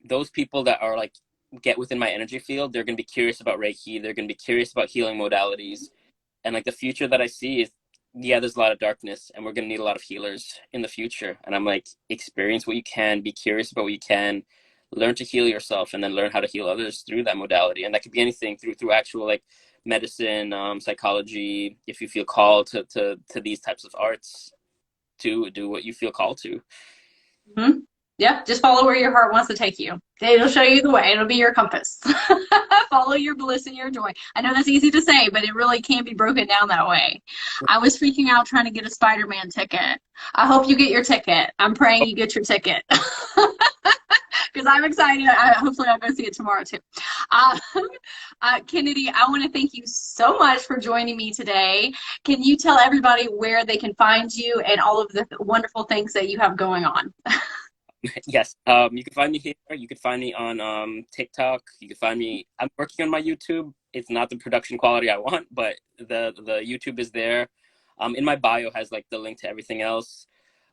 those people that are like, get within my energy field, they're gonna be curious about Reiki. They're gonna be curious about healing modalities. And like, the future that I see is, yeah, there's a lot of darkness, and we're gonna need a lot of healers in the future. And I'm like, experience what you can, be curious about what you can, learn to heal yourself, and then learn how to heal others through that modality. And that could be anything, through actual like medicine, psychology. If you feel called to these types of arts, to do what you feel called to. Mm-hmm. Yeah, just follow where your heart wants to take you. It'll show you the way. It'll be your compass. Follow your bliss and your joy. I know that's easy to say, but it really can be broken down that way. I was freaking out trying to get a Spider-Man ticket. I hope you get your ticket. I'm praying you get your ticket. Because I'm excited. Hopefully I'll go see it tomorrow too. Um, Kennedy, I want to thank you so much for joining me today. Can you tell everybody where they can find you and all of the wonderful things that you have going on? Yes, you can find me here. You can find me on TikTok. You can find me. I'm working on my YouTube. It's not the production quality I want, but the YouTube is there. In my bio has like the link to everything else.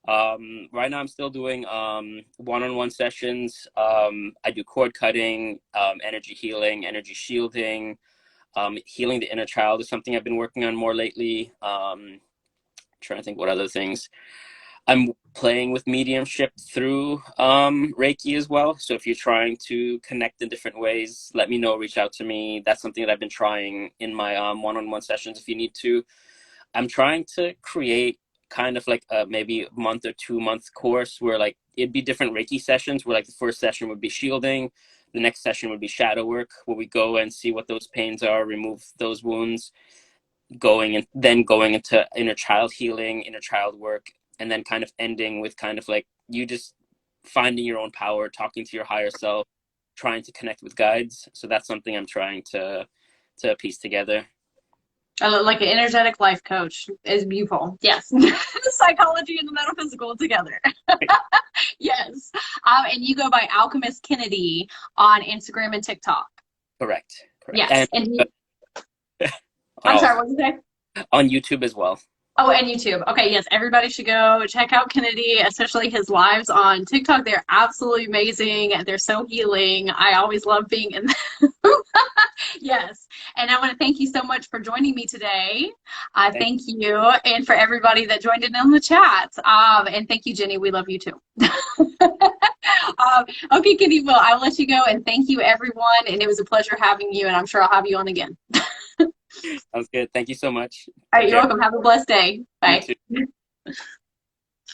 Right now I'm still doing one-on-one sessions. I do cord cutting, energy healing, energy shielding, healing the inner child is something I've been working on more lately. Trying to think what other things. I'm playing with mediumship through Reiki as well. So if you're trying to connect in different ways, let me know, reach out to me. That's something that I've been trying in my one-on-one sessions if you need to. I'm trying to create kind of like a maybe month or 2 month course where like it'd be different Reiki sessions where like the first session would be shielding, the next session would be shadow work, where we go and see what those pains are, remove those wounds, going into inner child healing, inner child work, and then kind of ending with kind of like you just finding your own power, talking to your higher self, trying to connect with guides. So that's something I'm trying to piece together. Like an energetic life coach is beautiful. Yes. Psychology and the metaphysical together. Yes. And you go by Alchemist Kennedy on Instagram and TikTok. Correct. Yes. And I'm sorry, what did you say? On YouTube as well. Oh, and YouTube. Okay, yes, everybody should go check out Kennedy, especially his lives on TikTok. They're absolutely amazing. They're so healing. I always love being in them. Yes. And I want to thank you so much for joining me today. Thank you. And for everybody that joined in on the chat. And thank you, Jenny. We love you too. Okay, Kennedy, well, I'll let you go. And thank you, everyone. And it was a pleasure having you. And I'm sure I'll have you on again. Sounds good. Thank you so much. All right, you're welcome. Have a blessed day. Bye. You too.